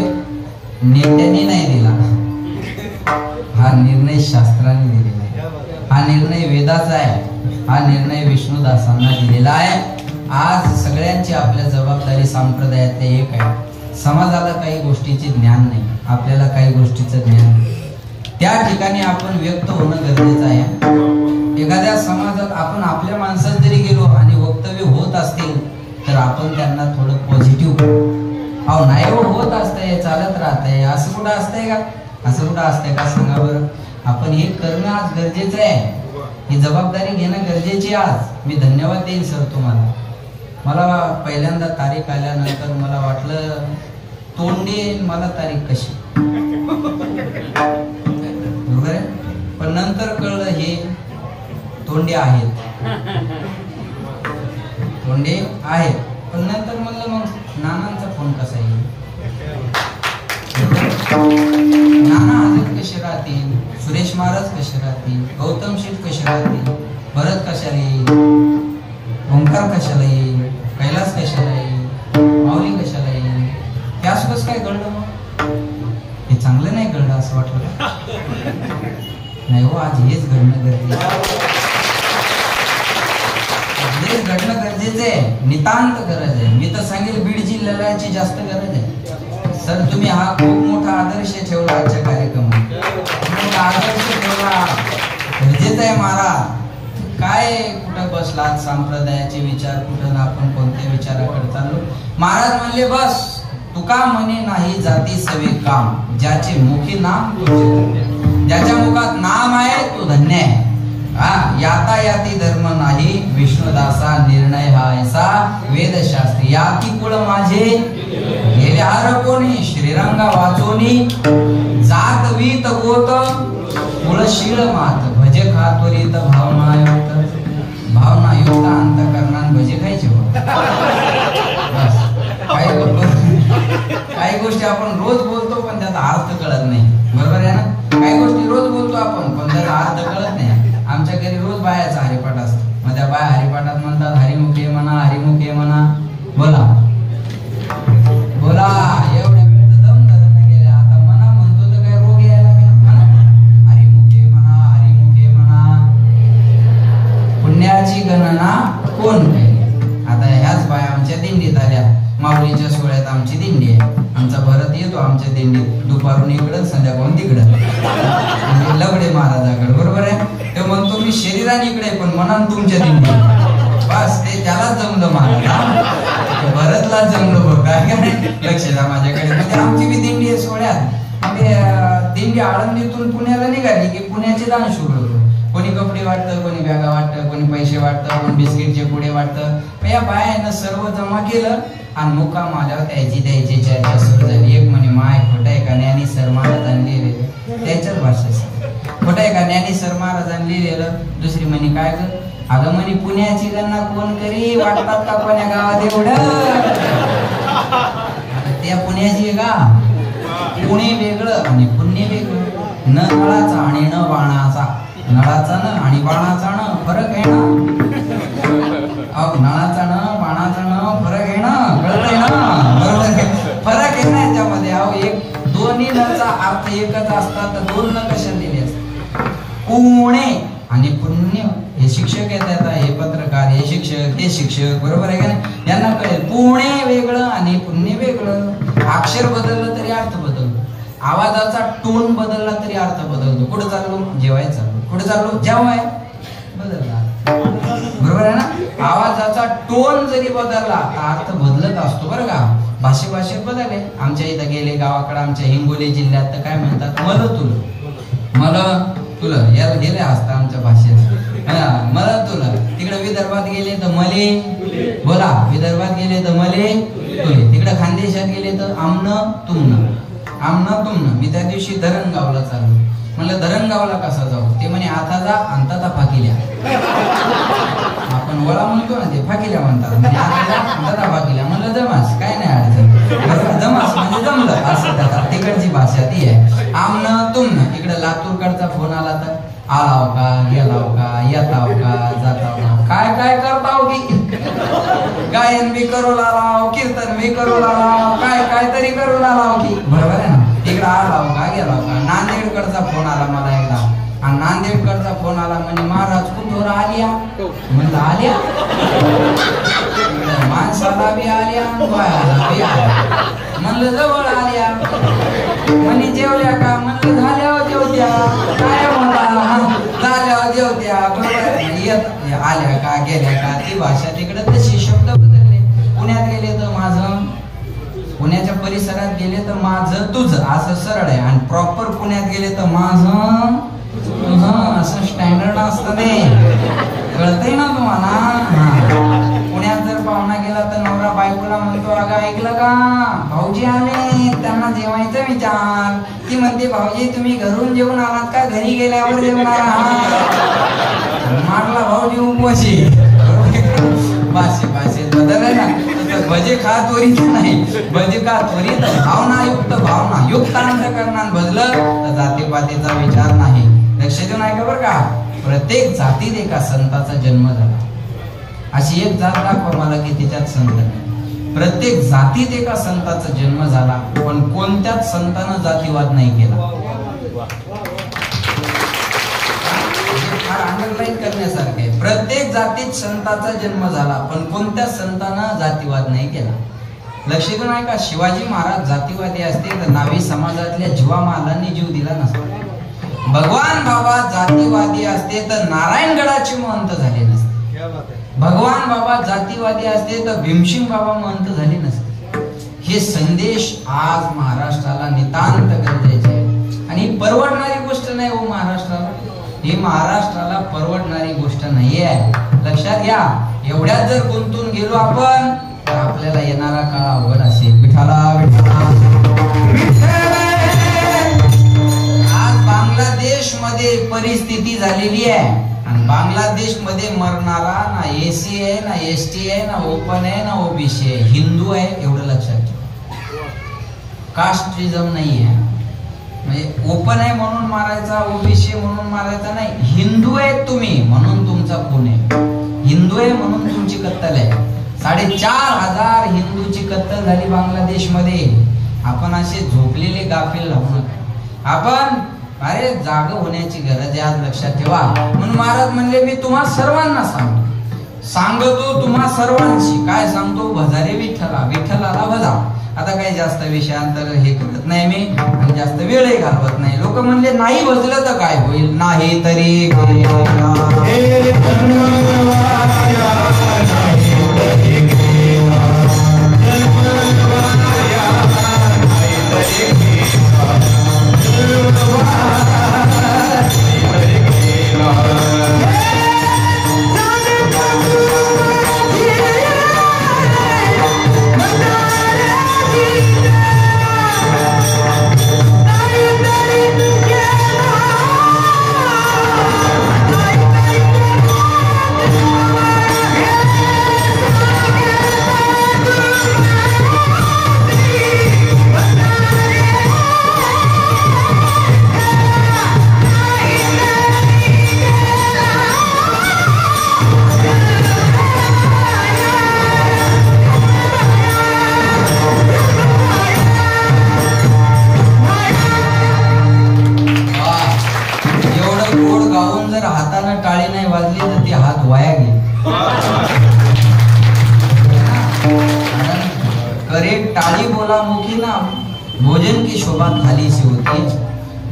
[SPEAKER 1] नेत्यांनी नाही दिला, हा निर्णय शास्त्राने दिलेला आहे. हा निर्णय वेदाचा आहे, हा निर्णय विष्णुदासांना दिलेला आहे. आज सगळ्यांची आपल्या जबाबदारी संप्रदायात एक आहे. समाजाला काही गोष्टीचे ज्ञान नाही, आपल्याला काही गोष्टीचं ज्ञान नाही. त्या ठिकाणी आपण व्यक्त होणं गरजेचं आहे. एखाद्या समाजात आपण आपल्या माणसात जरी गेलो आणि वक्तव्य होत असतील तर आपण त्यांना थोडं पॉझिटिव्ह अहो नाही हो होत असतंय चालत राहतंय असं कुठं असतंय का, असं कुठं असतंय का सांगा बरं. आपण हे करणं आज गरजेचं आहे, ही जबाबदारी घेणं गरजेची. आज मी धन्यवाद देईन सर तुम्हाला. मला पहिल्यांदा तारीख आल्यानंतर मला वाटलं तोंडी मला तारीख कशी बरोबर आहे, पण नंतर कळलं हे तोंडे आहेत, तोंडे आहेत. पण नंतर म्हणलं मग नानांचा फोन कसा येईल, नाना हजर कसे राहतील, सुरेश महाराज कसे राहतील, गौतम शेठ कसे राहतील, भरत कशाला येईल, ओंकार कशाला येईल, कैलास कशाला येईल, माऊली कशाला येईल. त्यास कसं काय कळलं मग, हे चांगलं नाही कळलं असं वाटलं. नाही हो, आज हेच घडणं गरजेचं, हेच घडणं गरजेचं आहे, नितांत गरज आहे. मी तर सांगेल बीड जिल्ह्याला याची जास्त गरज आहे. सर तुम्ही हा खूप मोठा आदर्श ठेवला आजच्या कार्यक्रमात, मोठा आदर्श ठेवला, गरजेचं आहे. महाराज काय कुठं बसलात, संप्रदायाचे विचार कुठं, आपण कोणत्या विचाराकडे चाललो. महाराज म्हणले बस तुका म्हणे नाही जाती सवे काम, ज्याचे मुखी नाम ज्याच्या मुखात नाम आहे तो धन्य आहे. याता याती धर्म नाही, विष्णुदासा निर्णय हा ऐसा वेदशास्त्री. याती कुळ माझे गेले हार कोणी, श्रीरंगा वाचोनी जात वीत गोत कुळशीळ मात. भजे खातोरीत भावनायुक्त, भावनायुक्त अंतःकरणात भजे खायचे. काही गोष्टी आपण रोज बोलतो पण त्याचा अर्थ कळत नाही, बरोबर आहे ना. काही गोष्टी रोज बोलतो आपण पण त्याचा अर्थ कळत नाही. आमच्या घरी रोज बायाचा हरिपाठ असतो, मग त्या बाया हरिपाठात म्हणतात हरिमुखे म्हणा, हरिमुखे म्हणा. बोला बोला, एवढ्या वेळ दम धरण गेल्या, आता म्हणा म्हणतो तर काय रोग यायला लागला. म्हणा हरिमुखे म्हणा, हरिमुखे म्हणा. पुण्याची गणना कोण केली. आता ह्याच बाया आमच्या दिंडीत आल्या, माऊलीच्या सोहळ्यात आमची दिंडी आहे. आमचा भरत येतो आमच्या दिंडीत, दुपारून इकडं संध्याकाळून तिकडं, म्हणजे लवडे महाराजाकडे, बरोबर आहे. ते म्हणतो मी शरीराने इकडे पण मनान तुमच्या दिंडी. बस ते त्याला जमलं महाराज, भरतला जमलं बघ. काय लक्ष द्या माझ्याकडे. म्हणजे आमची बी दिंडी आहे सोहळ्यात. म्हणजे दिंडी आळंदीतून पुण्याला निघाली की पुण्याचे दान सुरू होतो. कोणी कपडे वाटतं, कोणी बॅगा वाटतं, कोणी पैसे वाटतं, कोणी बिस्किटचे पुडे वाटतं. या बायानं सर्व जमा केलं आणि मुक्काम आल्यावर त्याची चर्चा सुरू झाली. एक म्हणे माय खोटं आहे का ज्ञानी सर महाराजांनी लिहिलेलं, त्याच्याच भाषेत खोटं आहे का ज्ञानी सर महाराजांनी लिहिलेलं. दुसरी म्हणे काय ग, अगं म्हणे पुण्याची गणना कोण करी, वाटतात का पुण्या गावात एवढं. त्या पुण्याची का, पुणे वेगळं आणि पुण्य वेगळं. न नळाचा आणि न बाणाचा, नळाचा न आणि बाणाचा न फरक आहे ना. नळाचा न बाणाचा न फरक आहे ना, कळतंय ना, बरोबर फरक आहे ना याच्यामध्ये. अहो एक दोन्ही नचा अर्थ एकच असतात तर दोन न कशा दिले असतात. पुणे आणि पुण्य हे शिक्षक आहेत, आता हे पत्रकार, हे शिक्षक, हे शिक्षक, बरोबर आहे का नाही. यांना कळेल पुणे वेगळं आणि पुण्य वेगळं. अक्षर बदललं तरी अर्थ बदलतो, आवाजाचा टोन बदलला तरी अर्थ बदलतो. कुठं चाललो, जेवायला चाललो, कुठं चाललो, जेवाय, बदलला, बरोबर आहे ना. आवाजाचा टोन जरी बदलला तर अर्थ बदलत असतो बरं का. भाषेत बदलले. आमच्या इथं गेले गावाकडे, आमच्या हिंगोली जिल्ह्यात तर काय म्हणतात, मला तुला याला गेले असतं आमच्या भाषेत, मला तुला. तिकडे विदर्भात गेले तर मले, बोला विदर्भात गेले तर मले तुले. तिकडे खानदेशात गेले तर आमनं तुमनं, आमनं तुमनं. मी त्या दिवशी धरणगावला चाललो, म्हणलं धरणगावला कसा जाऊ. ते म्हणे आता जा अंतता फाकिल्या. आपण वळा म्हणतो ना, ते फाकिल्या म्हणतात. म्हणजे आता जा अंतता फाकिल्या. म्हणलं जमास, काय नाही अडचण, जमास म्हणजे जमलं असं त्याचा तिकडची भाषा ती आहे. आमनं तुमनं. इकडे लातूरकडचा फोन आला तर आलाव का, गेलाव का, येताव का, जाताव का, काय काय करताव की. गायन बी करू लालाव, कीर्तन बी करू लालाव, काय काय तरी करू लालाव की, बरोबर आहे ना. तिकडे आलाव का, गेलाव का. नांदेडकडचा फोन आला मला एकदा, आणि नांदेडकडचा फोन आला म्हणे महाराज कुठवर आल्या. म्हणलं आल्या, माणसाला बी आल्या, बायाला बी आल्या. म्हणलं जवळ आल्या. म्हणे जेवल्या का. म्हणलं झाल्यावर जेवत्या. काय म्हणता, झाल्यावर जेवत्या, बरोबर. आल्या का, गेल्या का, ती भाषा तिकडे तशी शब्द बदलले. पुण्यात गेले तर माझं, पुण्याच्या परिसरात गेले तर माझं तुझं असं सरळ आहे. आणि प्रॉपर पुण्यात गेले तर माझं तुझं असं स्टँडर्ड असतं. ते कळतंय ना तुम्हाला. पुण्यात जर पाहुणा गेला तर नवरा बायकोला म्हणतो अगं ऐकलं का, भाऊजी आले, त्यांना जेवायचा विचार. ती म्हणते भाऊजी तुम्ही घरून जेवून आलात का, घरी गेल्यावर जेवून आलात. मारला भाऊजी उपवाशी. भाषेत बदल आहे ना. भजे खा त्वरित नाही, भजे खा त्वरित भावनायुक्त अंतःकरणात बदलत तर जातीपातीचा विचार नाही. लक्ष देऊन ऐका बरं का. प्रत्येक जातीत एका संताचा जन्म झाला. अशी एक जात दाखवा मला की तिच्यात संत नाही. प्रत्येक जातीत एका संताचा जन्म झाला, पण कोणत्याच संतानं जातीवाद नाही केला. अंडरलाईन करण्यासारखे आहे. प्रत्येक जातीत संताचा जन्म झाला, पण कोणत्या संतानं जातीवाद नाही केला. लक्ष देऊ नका, शिवाजी महाराज जातीवादी असते तर नावी समाजातल्या जीवामालांनी जीव दिला नसता. भगवान बाबा जातीवादी असते तर नारायणगडाचे महंत झाले नसते. भगवान बाबा जातीवादी असते तर भीमसिंग बाबा महंत झाले नसते. हे संदेश आज महाराष्ट्राला नितांत गरजेचे आहे आणि परवडणारी गोष्ट नाही हो महाराष्ट्राला. ही महाराष्ट्राला परवडणारी गोष्ट नाही आहे. लक्षात घ्या. एवढ्यात जर गुंतून गेलो आपण तर आपल्याला येणारा काळ अवघड असेल. विठाला आज बांगलादेश मध्ये परिस्थिती झालेली आहे आणि बांगलादेश मध्ये मरणारा ना एसी आहे, ना एसटी आहे, ना ओपन आहे, ना ओबीसी आहे, हिंदू आहे. एवढं लक्षात ठेवा. कास्टिझम नाही आहे. म्हणजे ओपन आहे म्हणून मारायचा, ओबीसी म्हणून मारायचा नाही. हिंदू आहेत तुम्ही म्हणून तुमचा खून आहे. हिंदू आहे म्हणून तुमची कत्तल आहे. 4,500 हिंदूची कत्तल झाली बांगलादेश मध्ये. आपण असे झोपलेले गाफील राहू नका. आपण अरे जाग होण्याची गरज आहे. आज लक्षात ठेवा. म्हणून महाराज म्हणले मी तुम्हा सर्वांना सांगतो तुम्हा सर्वांशी. काय सांगतो? भजारे विठ्ठला, विठ्ठलाला भजा. आता काही जास्त विषयांतर हे करत नाही मी आणि जास्त वेळही घालवत नाही. लोक म्हणले नाही भजलं तर काय होईल? नाही तरी टाळी नाही वाजली तर ते हात वाया गेले. करे टाळी बोला मुखी ना, भोजन की शोभा थाली से होती है,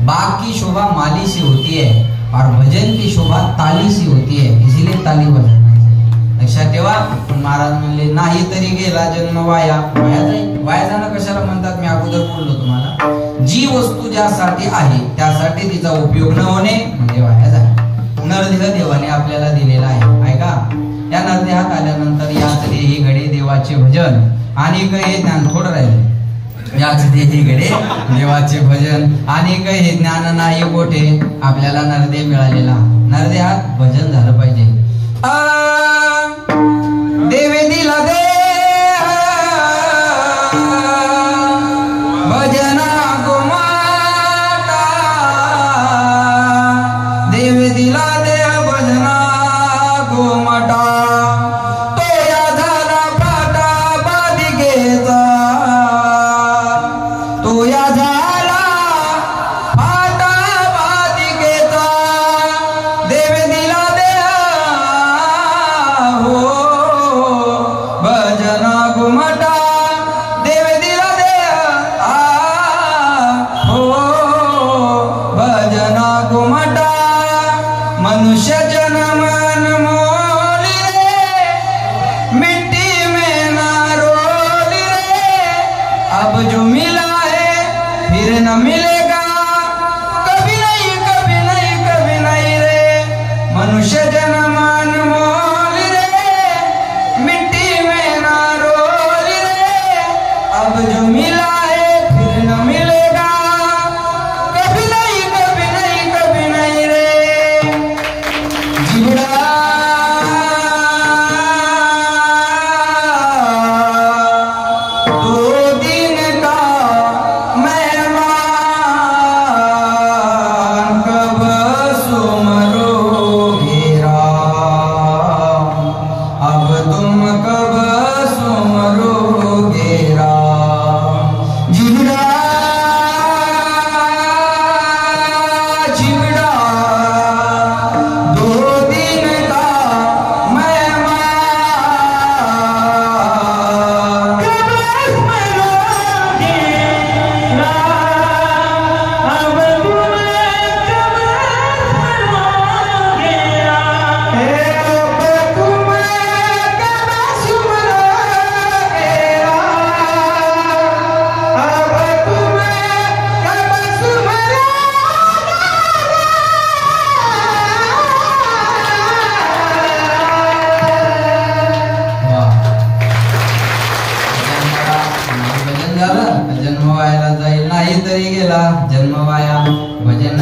[SPEAKER 1] बाग की शोभा माली से होती है और भजन की शोभा ताली से होती है, इसीलिए ताली बजाना चाहिए. लक्षात ठेवा. महाराज म्हणले नाही तरी गेला जन्म वाया. वाया जाईल. वाया जाणं कशाला म्हणतात मी अगोदर बोललो तुम्हाला. जी वस्तू ज्यासाठी आहे त्यासाठी तिचा उपयोग न होणे म्हणजे वाया जाणे. नरदेह देवाने आपल्याला दिलेला आहे. ऐका. या नरदेहात आल्यानंतर याच देही घडे देवाचे भजन आणि काही ज्ञान थोडं राहिले. याच देही घडे देवाचे भजन आणि काही ज्ञान नाही कोठे. आपल्याला नरदेह मिळालेला. नरदेहात भजन झालं पाहिजे. देवे दिला दे भजना गोमाता, देवे दिला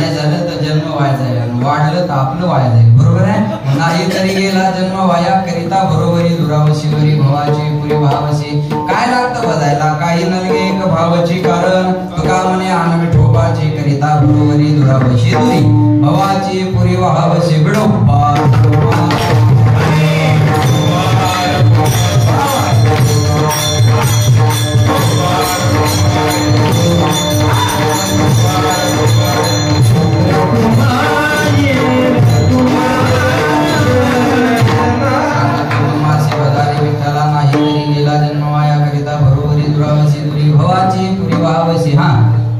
[SPEAKER 1] नाही झालं तर जन्म वाया जाईल आणि वाढलं तर आपलं वाया जाईल. बरोबर आहे. नाही तरी गेला जन्म वाया करिता बरोबरी दुरावशी वरी भवाची पुरी भावशी. काय लागतं बजायला काही नलगे एक भावची कारण तुका म्हणे आनवी ठोबाची करिता बरोबरी दुरावशी दुरी भवाची पुरी भावशी बिडोबा.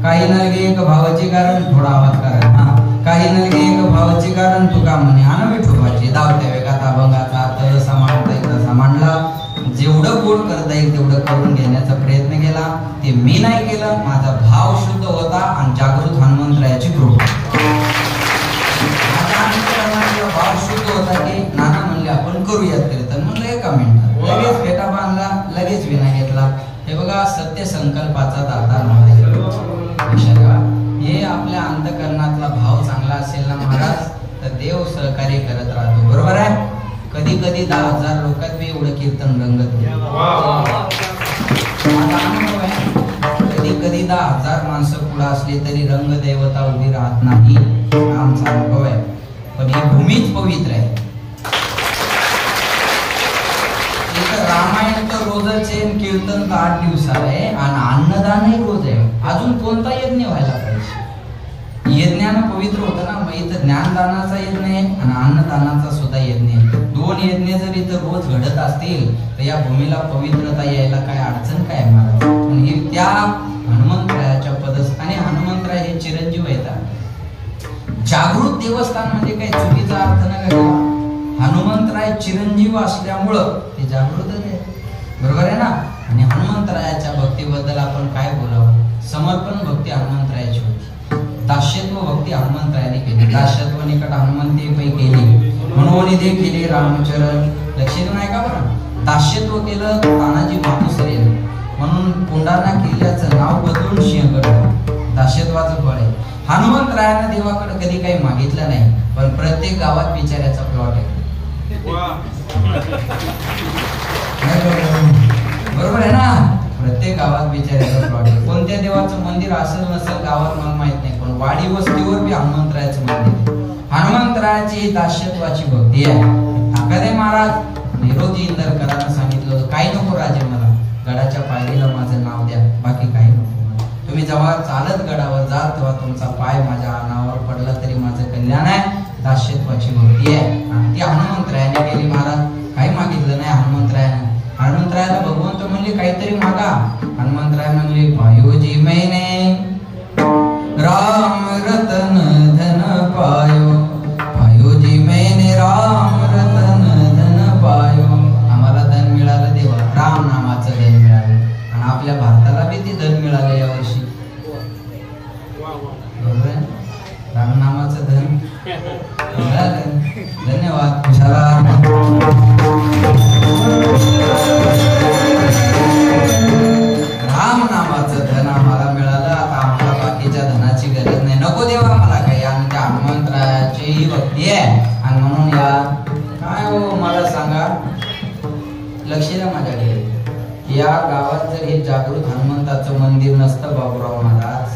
[SPEAKER 1] काही नलगे एक भावाची कारण थोडा आवाज करा. काही नलगे एक भावाची कारण तुका म्हणे आनवी ठोबाची. धावत्या वेगात अभंगाचा अर्थ समानता तसा मांडला. जेवढं गोड करता येईल तेवढं करून घेण्याचा प्रयत्न केला. ते मी नाही केलं. माझा भाव शुद्ध होता आणि जागृत हनुमंतरायाची कृपा. भाव शुद्ध होता की नाना म्हणले आपण करूयात कीर्तन. म्हणलं एका मिनिटात लगेच फेटा बांधला, लगेच विना घेतला. हे बघा सत्य संकल्पाचा दाता महाराज. हे आपल्या अंतकरणातला भाव चांगला असेल ना महाराज तर देव सहकार्य करत राहतो. बरोबर आहे. कधी कधी 10,000 लोकात बी एवढं कीर्तन रंगत कधी कधी 10,000 माणसं पुढे असली तरी रंग देवता उभी राहत नाही. आमचा अनुभव आहे. पण ही भूमीच पवित्र आहे. रामायण तर रोजच आहे, कीर्तन तर 8 दिवसाला आहे आणि अन्नदानही रोज आहे. अजून कोणता यज्ञ व्हायला पाहिजे. यज्ञानं पवित्र होतं ना. मग इथं ज्ञानदानाचा यज्ञ आहे आणि अन्नदानाचा सुद्धा यज्ञ आहे. 2 यज्ञ जर इथं रोज घडत असतील तर या भूमीला पवित्रता यायला काय अडचण काय महाराज. पण हे त्या हनुमंतरायाच्या पदस्थानी हनुमंतराय हे चिरंजीव आहेत. जागृत देवस्थान म्हणजे काही चुकीचा अर्थ नाही का. हनुमंतराय चिरंजीव असल्यामुळं ते जागृतच आहे. बरोबर आहे ना. आणि हनुमंतरायाच्या भक्तीबद्दल आपण काय बोलावं. समर्पण भक्ती हनुमंतरायाची होती. दास्यत्व भक्ती हनुमंतरायाने केली. दास्यत्व निकट हनुमंती पै केली म्हणून दे केली रामचरण. लक्ष देऊन ऐका बरं. दास्यत्व केलं तानाजी मातुसरे म्हणून पुंडाना किल्ल्याचं नाव बदलून सिंहगड. दास्यत्वाचं फळ आहे. हनुमंतरायाने देवाकडे कधी काही मागितलं नाही. पण प्रत्येक गावात बिचाऱ्याचा प्लॉट आहे. बरोबर आहे ना. प्रत्येक गावात बिचाऱ्याचा प्लॉट आहे. कोणत्या देवाचं मंदिर असेल नसेल गावात मला माहित नाही. पण वाडी वस्तीवर बी हनुमंतरायाचं मंदिर. हनुमंतरायाची दास्यत्वाची भक्ती आहे. ठाकरे महाराज निरोधी इंदरकरांना सांगितलं काही नको राजे मला गडाच्या पायरीला माझं नाव द्या बाकी काही नको. तुम्ही जेव्हा चालत गडावर जाल तेव्हा तुमचा पाय माझ्या अनावर पडला तरी माझं कल्याण आहे. दास्यत्वाची भक्ती आहे आणि ती हनुमंतरायाने केली. महाराज काही मागितलं नाही हनुमंतरायाने. हनुमंतरायाला भगवंत म्हणले काहीतरी मागा. हनुमंतराय म्हणले पायोजी मैने राम रतन धन पायो. पायोजी मैने राम रतन धन पायो. आम्हाला धन मिळालं देवा. राम नामाचं धन मिळालं आणि आपल्या भारताला बी ते धन मिळालं यावर्षी. बरोबर आहे. राम नामाचं धन मिळालं. धन्यवाद. राम नामाचं धन आम्हाला मिळालं. आता आम्हाला बाकीच्या धनाची गरज नाही. नको देवा मला काही. आणि त्या हनुमंतरायाची ही भक्ती आहे. आणि म्हणून या काय हो मला सांगा. लक्ष द्या माझ्याकडे. या गावात जर हे जागृत हनुमंताचं मंदिर नसतं बाबूराव महाराज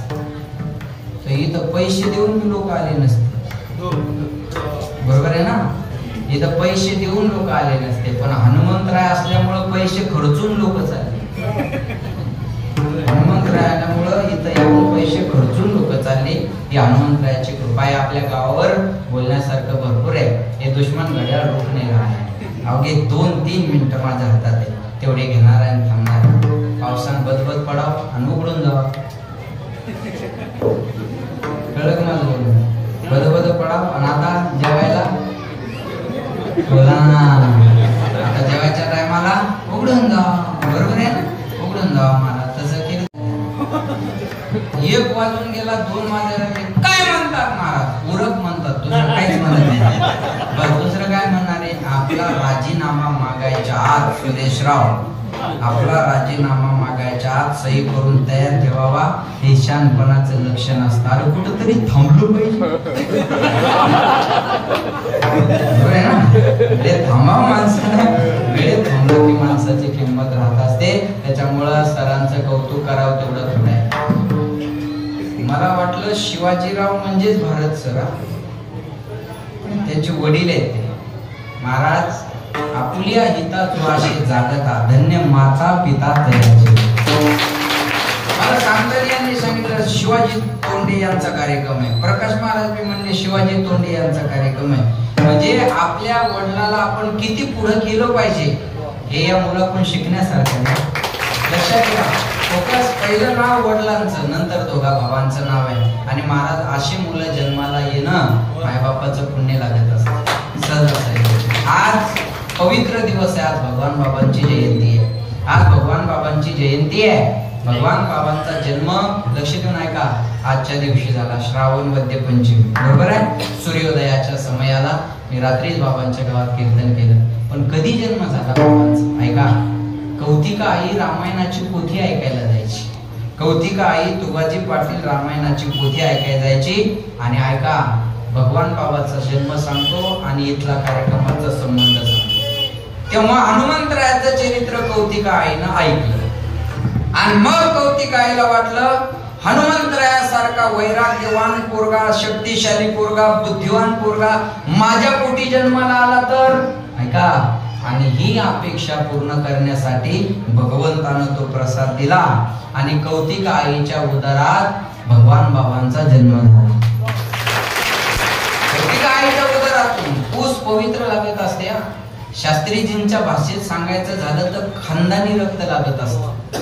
[SPEAKER 1] तर इथं पैसे देऊन लोक आले नसते. बरोबर आहे ना. इथं पैसे देऊन लोक आले नसते. पण हनुमंतराय असल्यामुळे पैसे खर्चून लोक चालले. हनुमंतरायामुळं इथं येऊन पैसे खर्चून लोक चालले. ही हनुमंतरायाची कृपा आहे. आपल्या गावावर बोलण्यासारखं भरपूर आहे. हे दुश्मन घड्याळ रोखणे राहणार. अवघे 2-3 मिनिटं माझ्या हातात आहे. तेवढे घेणार आणि थांबणार. पावसानं बदबद पडाव आणि उघडून जावा. कळलं माझं बोलून. बदबद पडाव आणि आता जेवायला बोला. आता जेवायच्या टायमाला उघडून जावा. बरोबर आहे ना. उघडून जावा. मला तसं केलं. 1 वाजून गेला 2 वाजायला काय म्हणतात महाराज. उरक म्हणतात. दुसरं काहीच म्हणत नाही. बस दुसरं काय म्हणणार आहे. आपला राजीनामा मागायच्या आत सुदेशराव आपला राजीनामा मागायच्या आत सही करून तयार ठेवावा, हे शानपणाचं लक्षण असतं. अरे कुठंतरी थांबलो पाहिजे थांबावं माणसानं. वेळेत थांबलो की माणसाची किंमत राहत असते. त्याच्यामुळं सरांचं कौतुक करावं तेवढं थोडं आहे. मला वाटलं शिवाजीराव म्हणजेच भारत सर, त्यांचे वडील आहेत ते. महाराज आपल्या हितात वाशी जागता, धन्य माता पिता तयाचे. मला सांगताना यांनी सांगितलं शिवाजी तोंडे यांचा कार्यक्रम आहे. प्रकाश महाराज मी म्हणले शिवाजी तोंडे यांचा कार्यक्रम आहे. म्हणजे आपल्या वडिलाला आपण किती पुढे केलं पाहिजे हे या मुलाकडून शिकण्यासारखं आहे. लक्षात घ्या, फोकस पहिलं नाव वडिलांचं, नंतर दोघा भावांचं नाव आहे. आणि महाराज अशी मुलं जन्माला येणं मायबापाचं पुण्य लागत असतं. सहज आज पवित्र दिवस आहे. आज भगवान बाबांची जयंती आहे. आज भगवान बाबांची जयंती आहे. भगवान बाबांचा जन्म लक्ष देऊन ऐका आजच्या दिवशी झाला, श्रावण वद्य पंचमी, बरोबर आहे. सूर्योदयाच्या समयाला मी रात्रीच बाबांच्या गावात कीर्तन केलं. पण कधी जन्म झाला बाबांचा ऐका. कौतिका आई रामायणाची पोथी ऐकायला जायची. कौतिका आई तुगाजी पाटील रामायणाची पोथी ऐकायला जायची. आणि ऐका, भगवान बाबाचा जन्म सांगतो आणि इथला कार्यक्रमाचा संबंध सांगतो. तेव्हा हनुमंतरायाचं चरित्र कौतिका आईनं ऐकलं. आणि मग कौतिका आईला वाटलं हनुमंतरायासारखा वैराग्यवान पोरगा, शक्तिशाली पोरगा, बुद्धिवान पोरगा माझ्या पोटी जन्माला आला तर ऐका. आणि ही अपेक्षा पूर्ण करण्यासाठी भगवंतानं तो प्रसाद दिला आणि कौतिका आईच्या उदरात भगवान बाबांचा जन्म झाला. कौतिका आईच्या उदरातून पूस पवित्र लागत असते. शास्त्रीजींच्या भाषेत सांगायचं झालं तर खानदानी रक्त लागत असतं.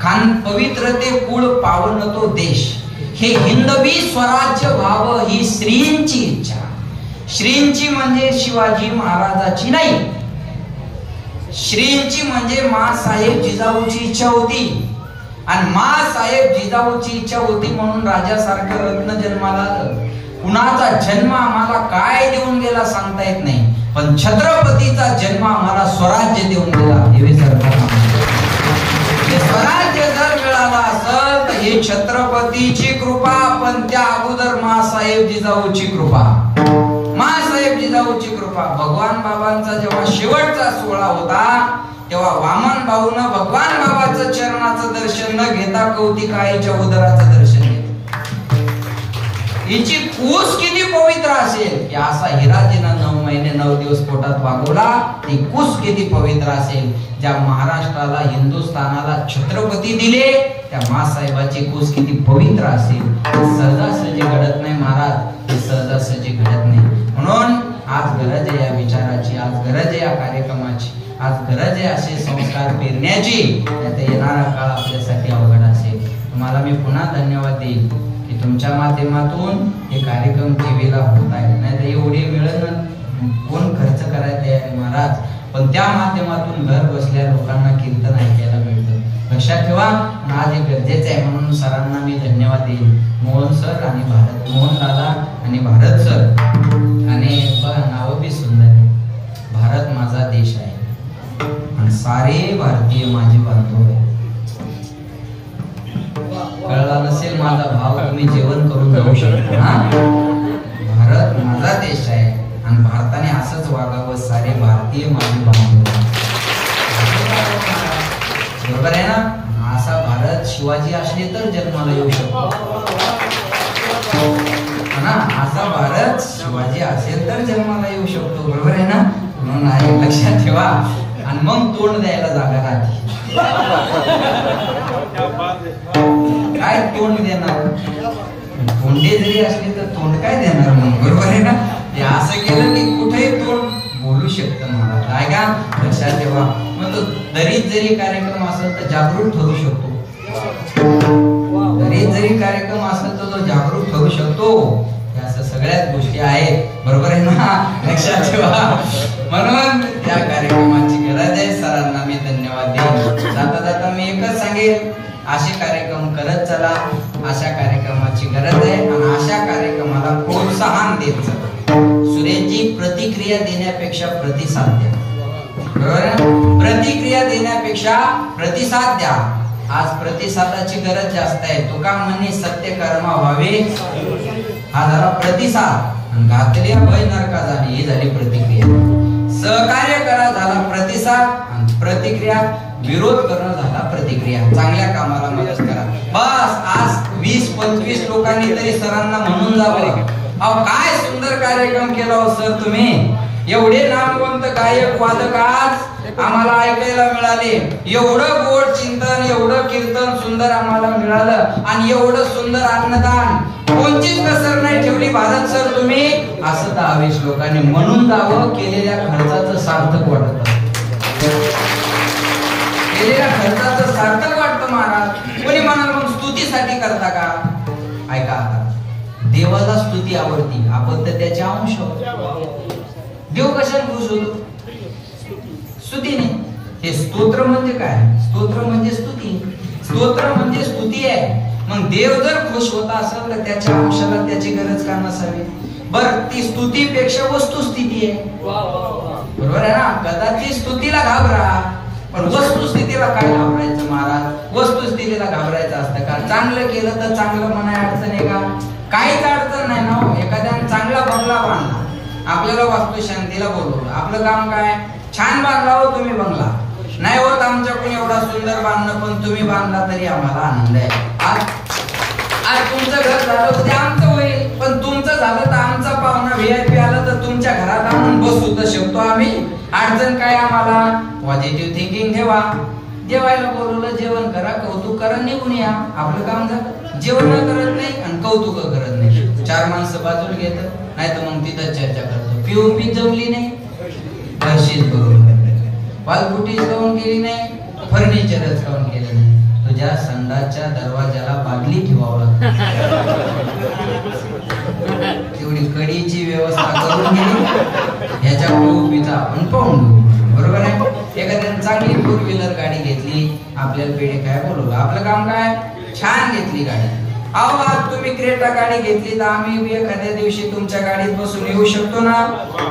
[SPEAKER 1] खान पवित्र ते कुळ पावन तो देश, हे हिंदवी स्वराज्य व्हावं ही श्रींची इच्छा. श्रींची म्हणजे शिवाजी महाराजाची नाही, श्रींची म्हणजे माँसाहेब जिजाऊची इच्छा होती. आणि माँसाहेब जिजाऊची इच्छा होती म्हणून राजासारखं रत्न जन्माला आलं. कुणाचा जन्म आम्हाला काय देऊन गेला सांगता येत नाही, पण छत्रपतीचा जन्म आम्हाला स्वराज्य देऊन गेला. हे स्वराज्य जर मिळाला असत तर हे छत्रपतीची कृपा, पण त्या अगोदर माँसाहेब जिजाऊची कृपा. माँसाहेब जिजाऊची कृपा. भगवान बाबांचा जेव्हा शेवटचा सोहळा होता तेव्हा वामन भाऊनं भगवान बाबाचं चरणाचं दर्शन न घेता कौतिका आईच्या उदराचं दर्शन घेतलं. हिची कूस किती पवित्र असेल की असा हिराजीनं 9 महिने 9 दिवस पोटात वागवला. ती कूस किती पवित्र असेल. ज्या महाराष्ट्राला हिंदुस्थानाला छत्रपती दिले त्या माँसाहेबाची कूस किती पवित्र असेल. सहजासहजी घडत नाही महाराज, सहजासहजी घडत नाही. म्हणून आज गरज आहे या विचाराची, आज गरज आहे या कार्यक्रमाची, आज गरज आहे असे संस्कार पेरण्याची. त्यात येणारा काळ आपल्यासाठी अवघड असेल. तुम्हाला मी पुन्हा धन्यवाद देईल की तुमच्या माध्यमातून हे कार्यक्रम टीव्हीला होत आहे. नाही तर एवढे वेळ कोण खर्च करायला तयार आहे महाराज. पण त्या माध्यमातून घर बसल्या लोकांना कीर्तन ऐकायला मिळतं. लक्षात ठेवा, आज हे गरजेचं आहे. म्हणून सरांना मी धन्यवाद देईल, मोहन सर आणि भारत, मोहन दादा आणि भारत सर. आणि बघा नाव बी सुंदर आहे. भारत माझा देश आहे आणि सारे भारतीय माझे बांधव आहे. कळला नसेल माझा भाव, तुम्ही जेवण करून जाऊ शकता. भारत माझा देश आहे आणि भारताने असंच वागावं, सारे भारतीय माझे बांधव. बरोबर आहे ना. असा भारत शिवाजी असले तर जन्माला येऊ शकतो ना. असा भारत शिवाजी असेल तर जन्माला येऊ शकतो. बरोबर आहे ना. म्हणून आहे लक्षात ठेवा. आणि मग तोंड द्यायला जागा राहते. काय तोंड देणार, तोंडे जरी असले तर तोंड काय देणार मग. बरोबर आहे ना. हे असं केलं की कुठेही तोंड बोलू शकतं मला. काय का लक्षात ठेवा. मग तो दरीत जरी कार्यक्रम असेल तर जागरूक ठरू शकतो. दरीत जरी कार्यक्रम असेल तर तो जागरूक ठरू शकतो. असं सगळ्याच गोष्टी आहेत. बरोबर आहे ना. लक्षात ठेवा. म्हणून त्या कार्यक्रमाची गरज आहे. सरांना मी धन्यवाद देईन. जाता जाता मी एकच सांगेन, असे कार्यक्रम करत चला. अशा कार्यक्रमाची गरज आहे आणि अशा कार्यक्रमाला प्रोत्साहन देत चला. सुरेशजी प्रतिक्रिया देण्यापेक्षा प्रतिसाद द्या. बरोबर आहे? प्रतिक्रिया देण्यापेक्षा प्रतिसाद द्या. आज प्रतिसादाची गरज जास्त आहे. तुका म्हणे सत्य कर्म व्हावे, हा झाला प्रतिसाद. घातल्या भय नरका झाली, ही झाली प्रतिक्रिया. सहकार्य करा झाला प्रतिसाद, आणि प्रतिक्रिया विरोध करणं झाला प्रतिक्रिया. चांगल्या कामाला मदत करा. बस आज 20-25 लोकांनी तरी सरांना म्हणून जावं, अहो काय सुंदर कार्यक्रम केला हो सर तुम्ही. एवढे नामवंत गायक वादक आज आम्हाला ऐकायला मिळाले. एवढं गोड चिंतन, एवढं कीर्तन सुंदर आम्हाला मिळालं, आणि एवढं सुंदर अन्नदान, कोणतीच कसर नाही ठेवली भारत सर तुम्ही. असं 10-20 लोकांनी म्हणून जावं. केलेल्या खर्चाचं सार्थक वाटत, केलेल्या खर्चाचं सार्थक वाटतं महाराज. कोणी म्हणाल मग स्तुतीसाठी करता का? ऐका आता, देवाला स्तुती आवडती, आपण तर त्याचे अंश आहोत. देव कशाने खुश होतो? स्तुतीने. हे स्तोत्र म्हणजे काय? स्तोत्र म्हणजे स्तुती. स्तोत्र म्हणजे स्तुती आहे. मग देव जर खुश होता असेल तर त्याच्या अंशाला त्याची गरज का नसावी? बर, ती स्तुतीपेक्षा वस्तुस्थिती आहे. बरोबर आहे ना? कदाचित स्तुतीला घाबरा, पण वस्तुस्थितीला काय घाबरायचं महाराज? वस्तुस्थितीला घाबरायचं असतं का? चांगलं केलं तर चांगलं म्हणाय अडचण आहे का? काहीच अडचण नाही ना. एखाद्याने चांगला बंगला बांधला, आपल्याला वास्तू शांतीला बोलवलं, आपलं काम काय? छान बांधला हो तुम्ही बंगला. नाही होत आमच्याकडून एवढा सुंदर बांधणं, पण तुम्ही बांधला तरी आम्हाला आनंद आहे. आज तुमचं घर झालं ते आमचं होईल, पण तुमचं झालं तर आमचा पाहुणा VIP आला तर तुमच्या घरात आणून बसू तर शकतो आम्ही. अडचण काय आम्हाला? पॉझिटिव्ह थिंकिंग ठेवा. जेवायला बोलवलं, जेवण करा, कौतुक करा, निघून या. आपलं काम झालं. जेवण करत नाही आणि कौतुक करत नाही. 4 माणसं बाजूला घेतात, नाही तर मग तिथं चर्चा करतो. पिऊन पी जमली नाही, बरशीच करून पालपुटी जाऊन केली नाही, फर्निचरच काऊन केलं नाही. तुझ्या संडासच्या दरवाजाला बादली ठेवावं, तेवढी कडीची व्यवस्था करून गेली. ह्याच्या पिता आपण पाहून घेऊ. बरोबर आहे? एखाद्याने चांगली 4 व्हीलर गाडी घेतली, आपल्याला पेढे काय बोलवलं. आपलं काम काय? छान घेतली गाडी. अहो आज तुम्ही क्रेटा गाडी घेतली तर आम्ही एखाद्या दिवशी तुमच्या गाडीत बसून येऊ शकतो ना.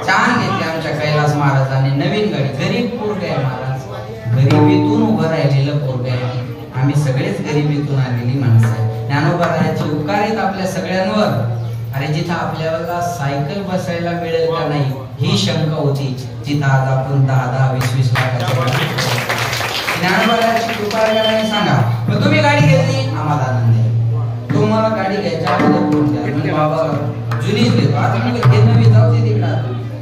[SPEAKER 1] छान घेतली आमच्या कैलास महाराजांनी नवीन गाडी. गरीब पोरग आहे महाराज, गरिबीतून उभं राहिलेलं पोरग आहे. आम्ही सगळेच गरिबीतून आलेली माणसं आहे. ज्ञानोबा रायाचे उपकार आहेत आपल्या सगळ्यांवर. अरे जिथं आपल्याला सायकल बसायला मिळेल का नाही ही शंका होती, जिथं आज आपण 10-10, 20-20 लाखाच्या ज्ञानोबा रायाची कृपा आहे का नाही सांगा. मग तुम्ही गाडी घेतली, आम्हाला आनंद आहे. तुम्हाला गाडी घ्यायच्या अगोदर फोन केला, म्हणजे बाबा जुनीच घेतो. आता म्हणजे हे नवी जाऊ दे तिकडं,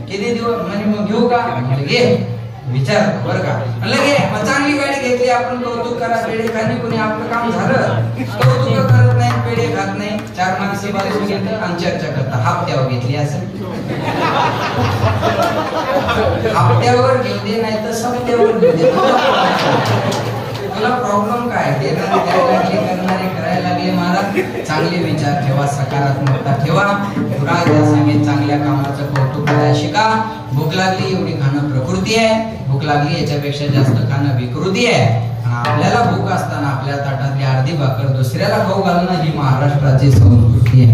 [SPEAKER 1] किती दिवस म्हणजे मग घेऊ का? म्हणजे घे, विचार बरं का. लगे मग चांगली गाडी घेतली आपण, कौतुक करा, पेढे खाणे. कोणी आपलं काम झालं, कौतुक करत नाही, पेढे खात नाही, 4 माणसं बाजूला घेतात आणि चर्चा करतात. हप्त्यावर घेतली असेल, हप्त्यावर घेते नाही तर सप्त्यावर घेते. तुला प्रॉब्लेम काय? देणारे द्यायला लागले, करणारे करायला लागले. महाराज चांगले विचार ठेवा, सकारात्मकता ठेवा. पुन्हा सांगेल चांगल्या कामाचं कौतुक करायला शिका. भूक लागली एवढी खाणं प्रकृती आहे, भूक लागली याच्यापेक्षा जास्त खाणं विकृती आहे. आपल्याला भूक असताना आपल्या ताटातली अर्धी भाकर दुसऱ्याला खाऊ घालणं ही महाराष्ट्राची संस्कृती आहे.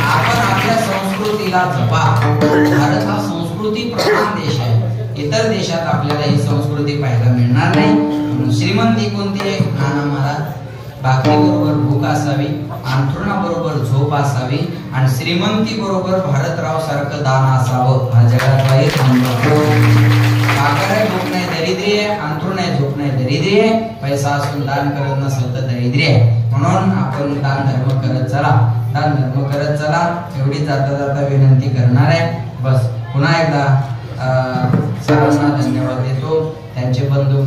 [SPEAKER 1] आपण आपल्या संस्कृतीला जपा. भारत हा संस्कृती प्रधान देश आहे. इतर देशात आपल्याला ही संस्कृती पाहायला मिळणार नाही. श्रीमंती कोणती आहे? नाना महाराज, भाकरी बरोबर भूक असावी, अंथरुणाबरोबर झोप असावी, आणि श्रीमंती बरोबर भारतराव सारखं दान असावं. हा जगात भाकर आहे, भूक नाही दरिद्री आहे, अंथरुण आहे, झोप नाही दरिद्री आहे. पैसा असून दान करत नसेल तर दरिद्री आहे. म्हणून आपण दान धर्म करत चला, दान धर्म करत चला. एवढी जाता जाता विनंती करणार आहे. बस पुन्हा एकदा सर्वांना धन्यवाद देतो. त्यांचे बंधू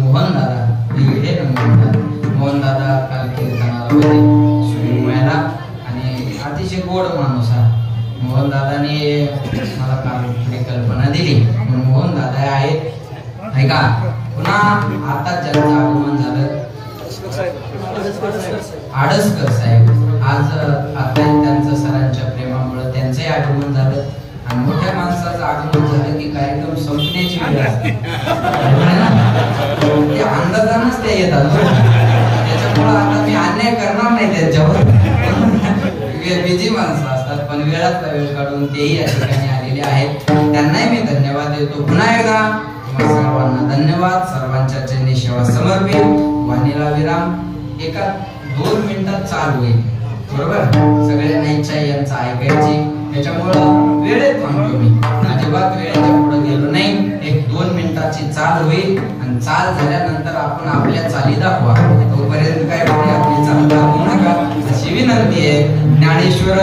[SPEAKER 1] मोहन दादा काल कीर्तनाला होते सुरमयाला, आणि अतिशय गोड माणूस आहे मोहन दादाने. मला काल थोडी कल्पना दिली म्हणून मोहन दादा आहेत. ऐका, पुन्हा आता ज्यांचं आगमन झालं आडसकर साहेब, आज आता त्यांचं सरांच्या प्रेमामुळे त्यांचंही आगमन झालं. आणि मोठ्या माणसाचं आगमन झालं की कार्यक्रम संपण्याची वेळ असते. ते अंदाजानच ते येतात. त्याच्यामुळे आता मी अन्याय करणार नाही त्यांच्यावर. बिझी माणसं असतात, पण वेळात वेळ काढून तेही या ठिकाणी आलेले आहेत. त्यांनाही मी धन्यवाद देतो. पुन्हा एकदा तुम्हा सर्वांना धन्यवाद. सर्वांच्या चरणी सेवा समर्पित. वाणीला विराम. एका 2 मिनिटात चालू होईल. बरोबर. सगळ्यांना इच्छा आहे यांचं ऐकायची, त्याच्यामुळं वेळेत थांबतो मी. अजिबात वेळेच्या पुढे गेलो नाही. एक 2 मिनिटाची चाल होईल आणि चाल झाल्यानंतर आपण आपल्या चाली दाखवा. तोपर्यंत काय आपली चाल दाखवू नका अशी विनंती आहे. ज्ञानेश्वर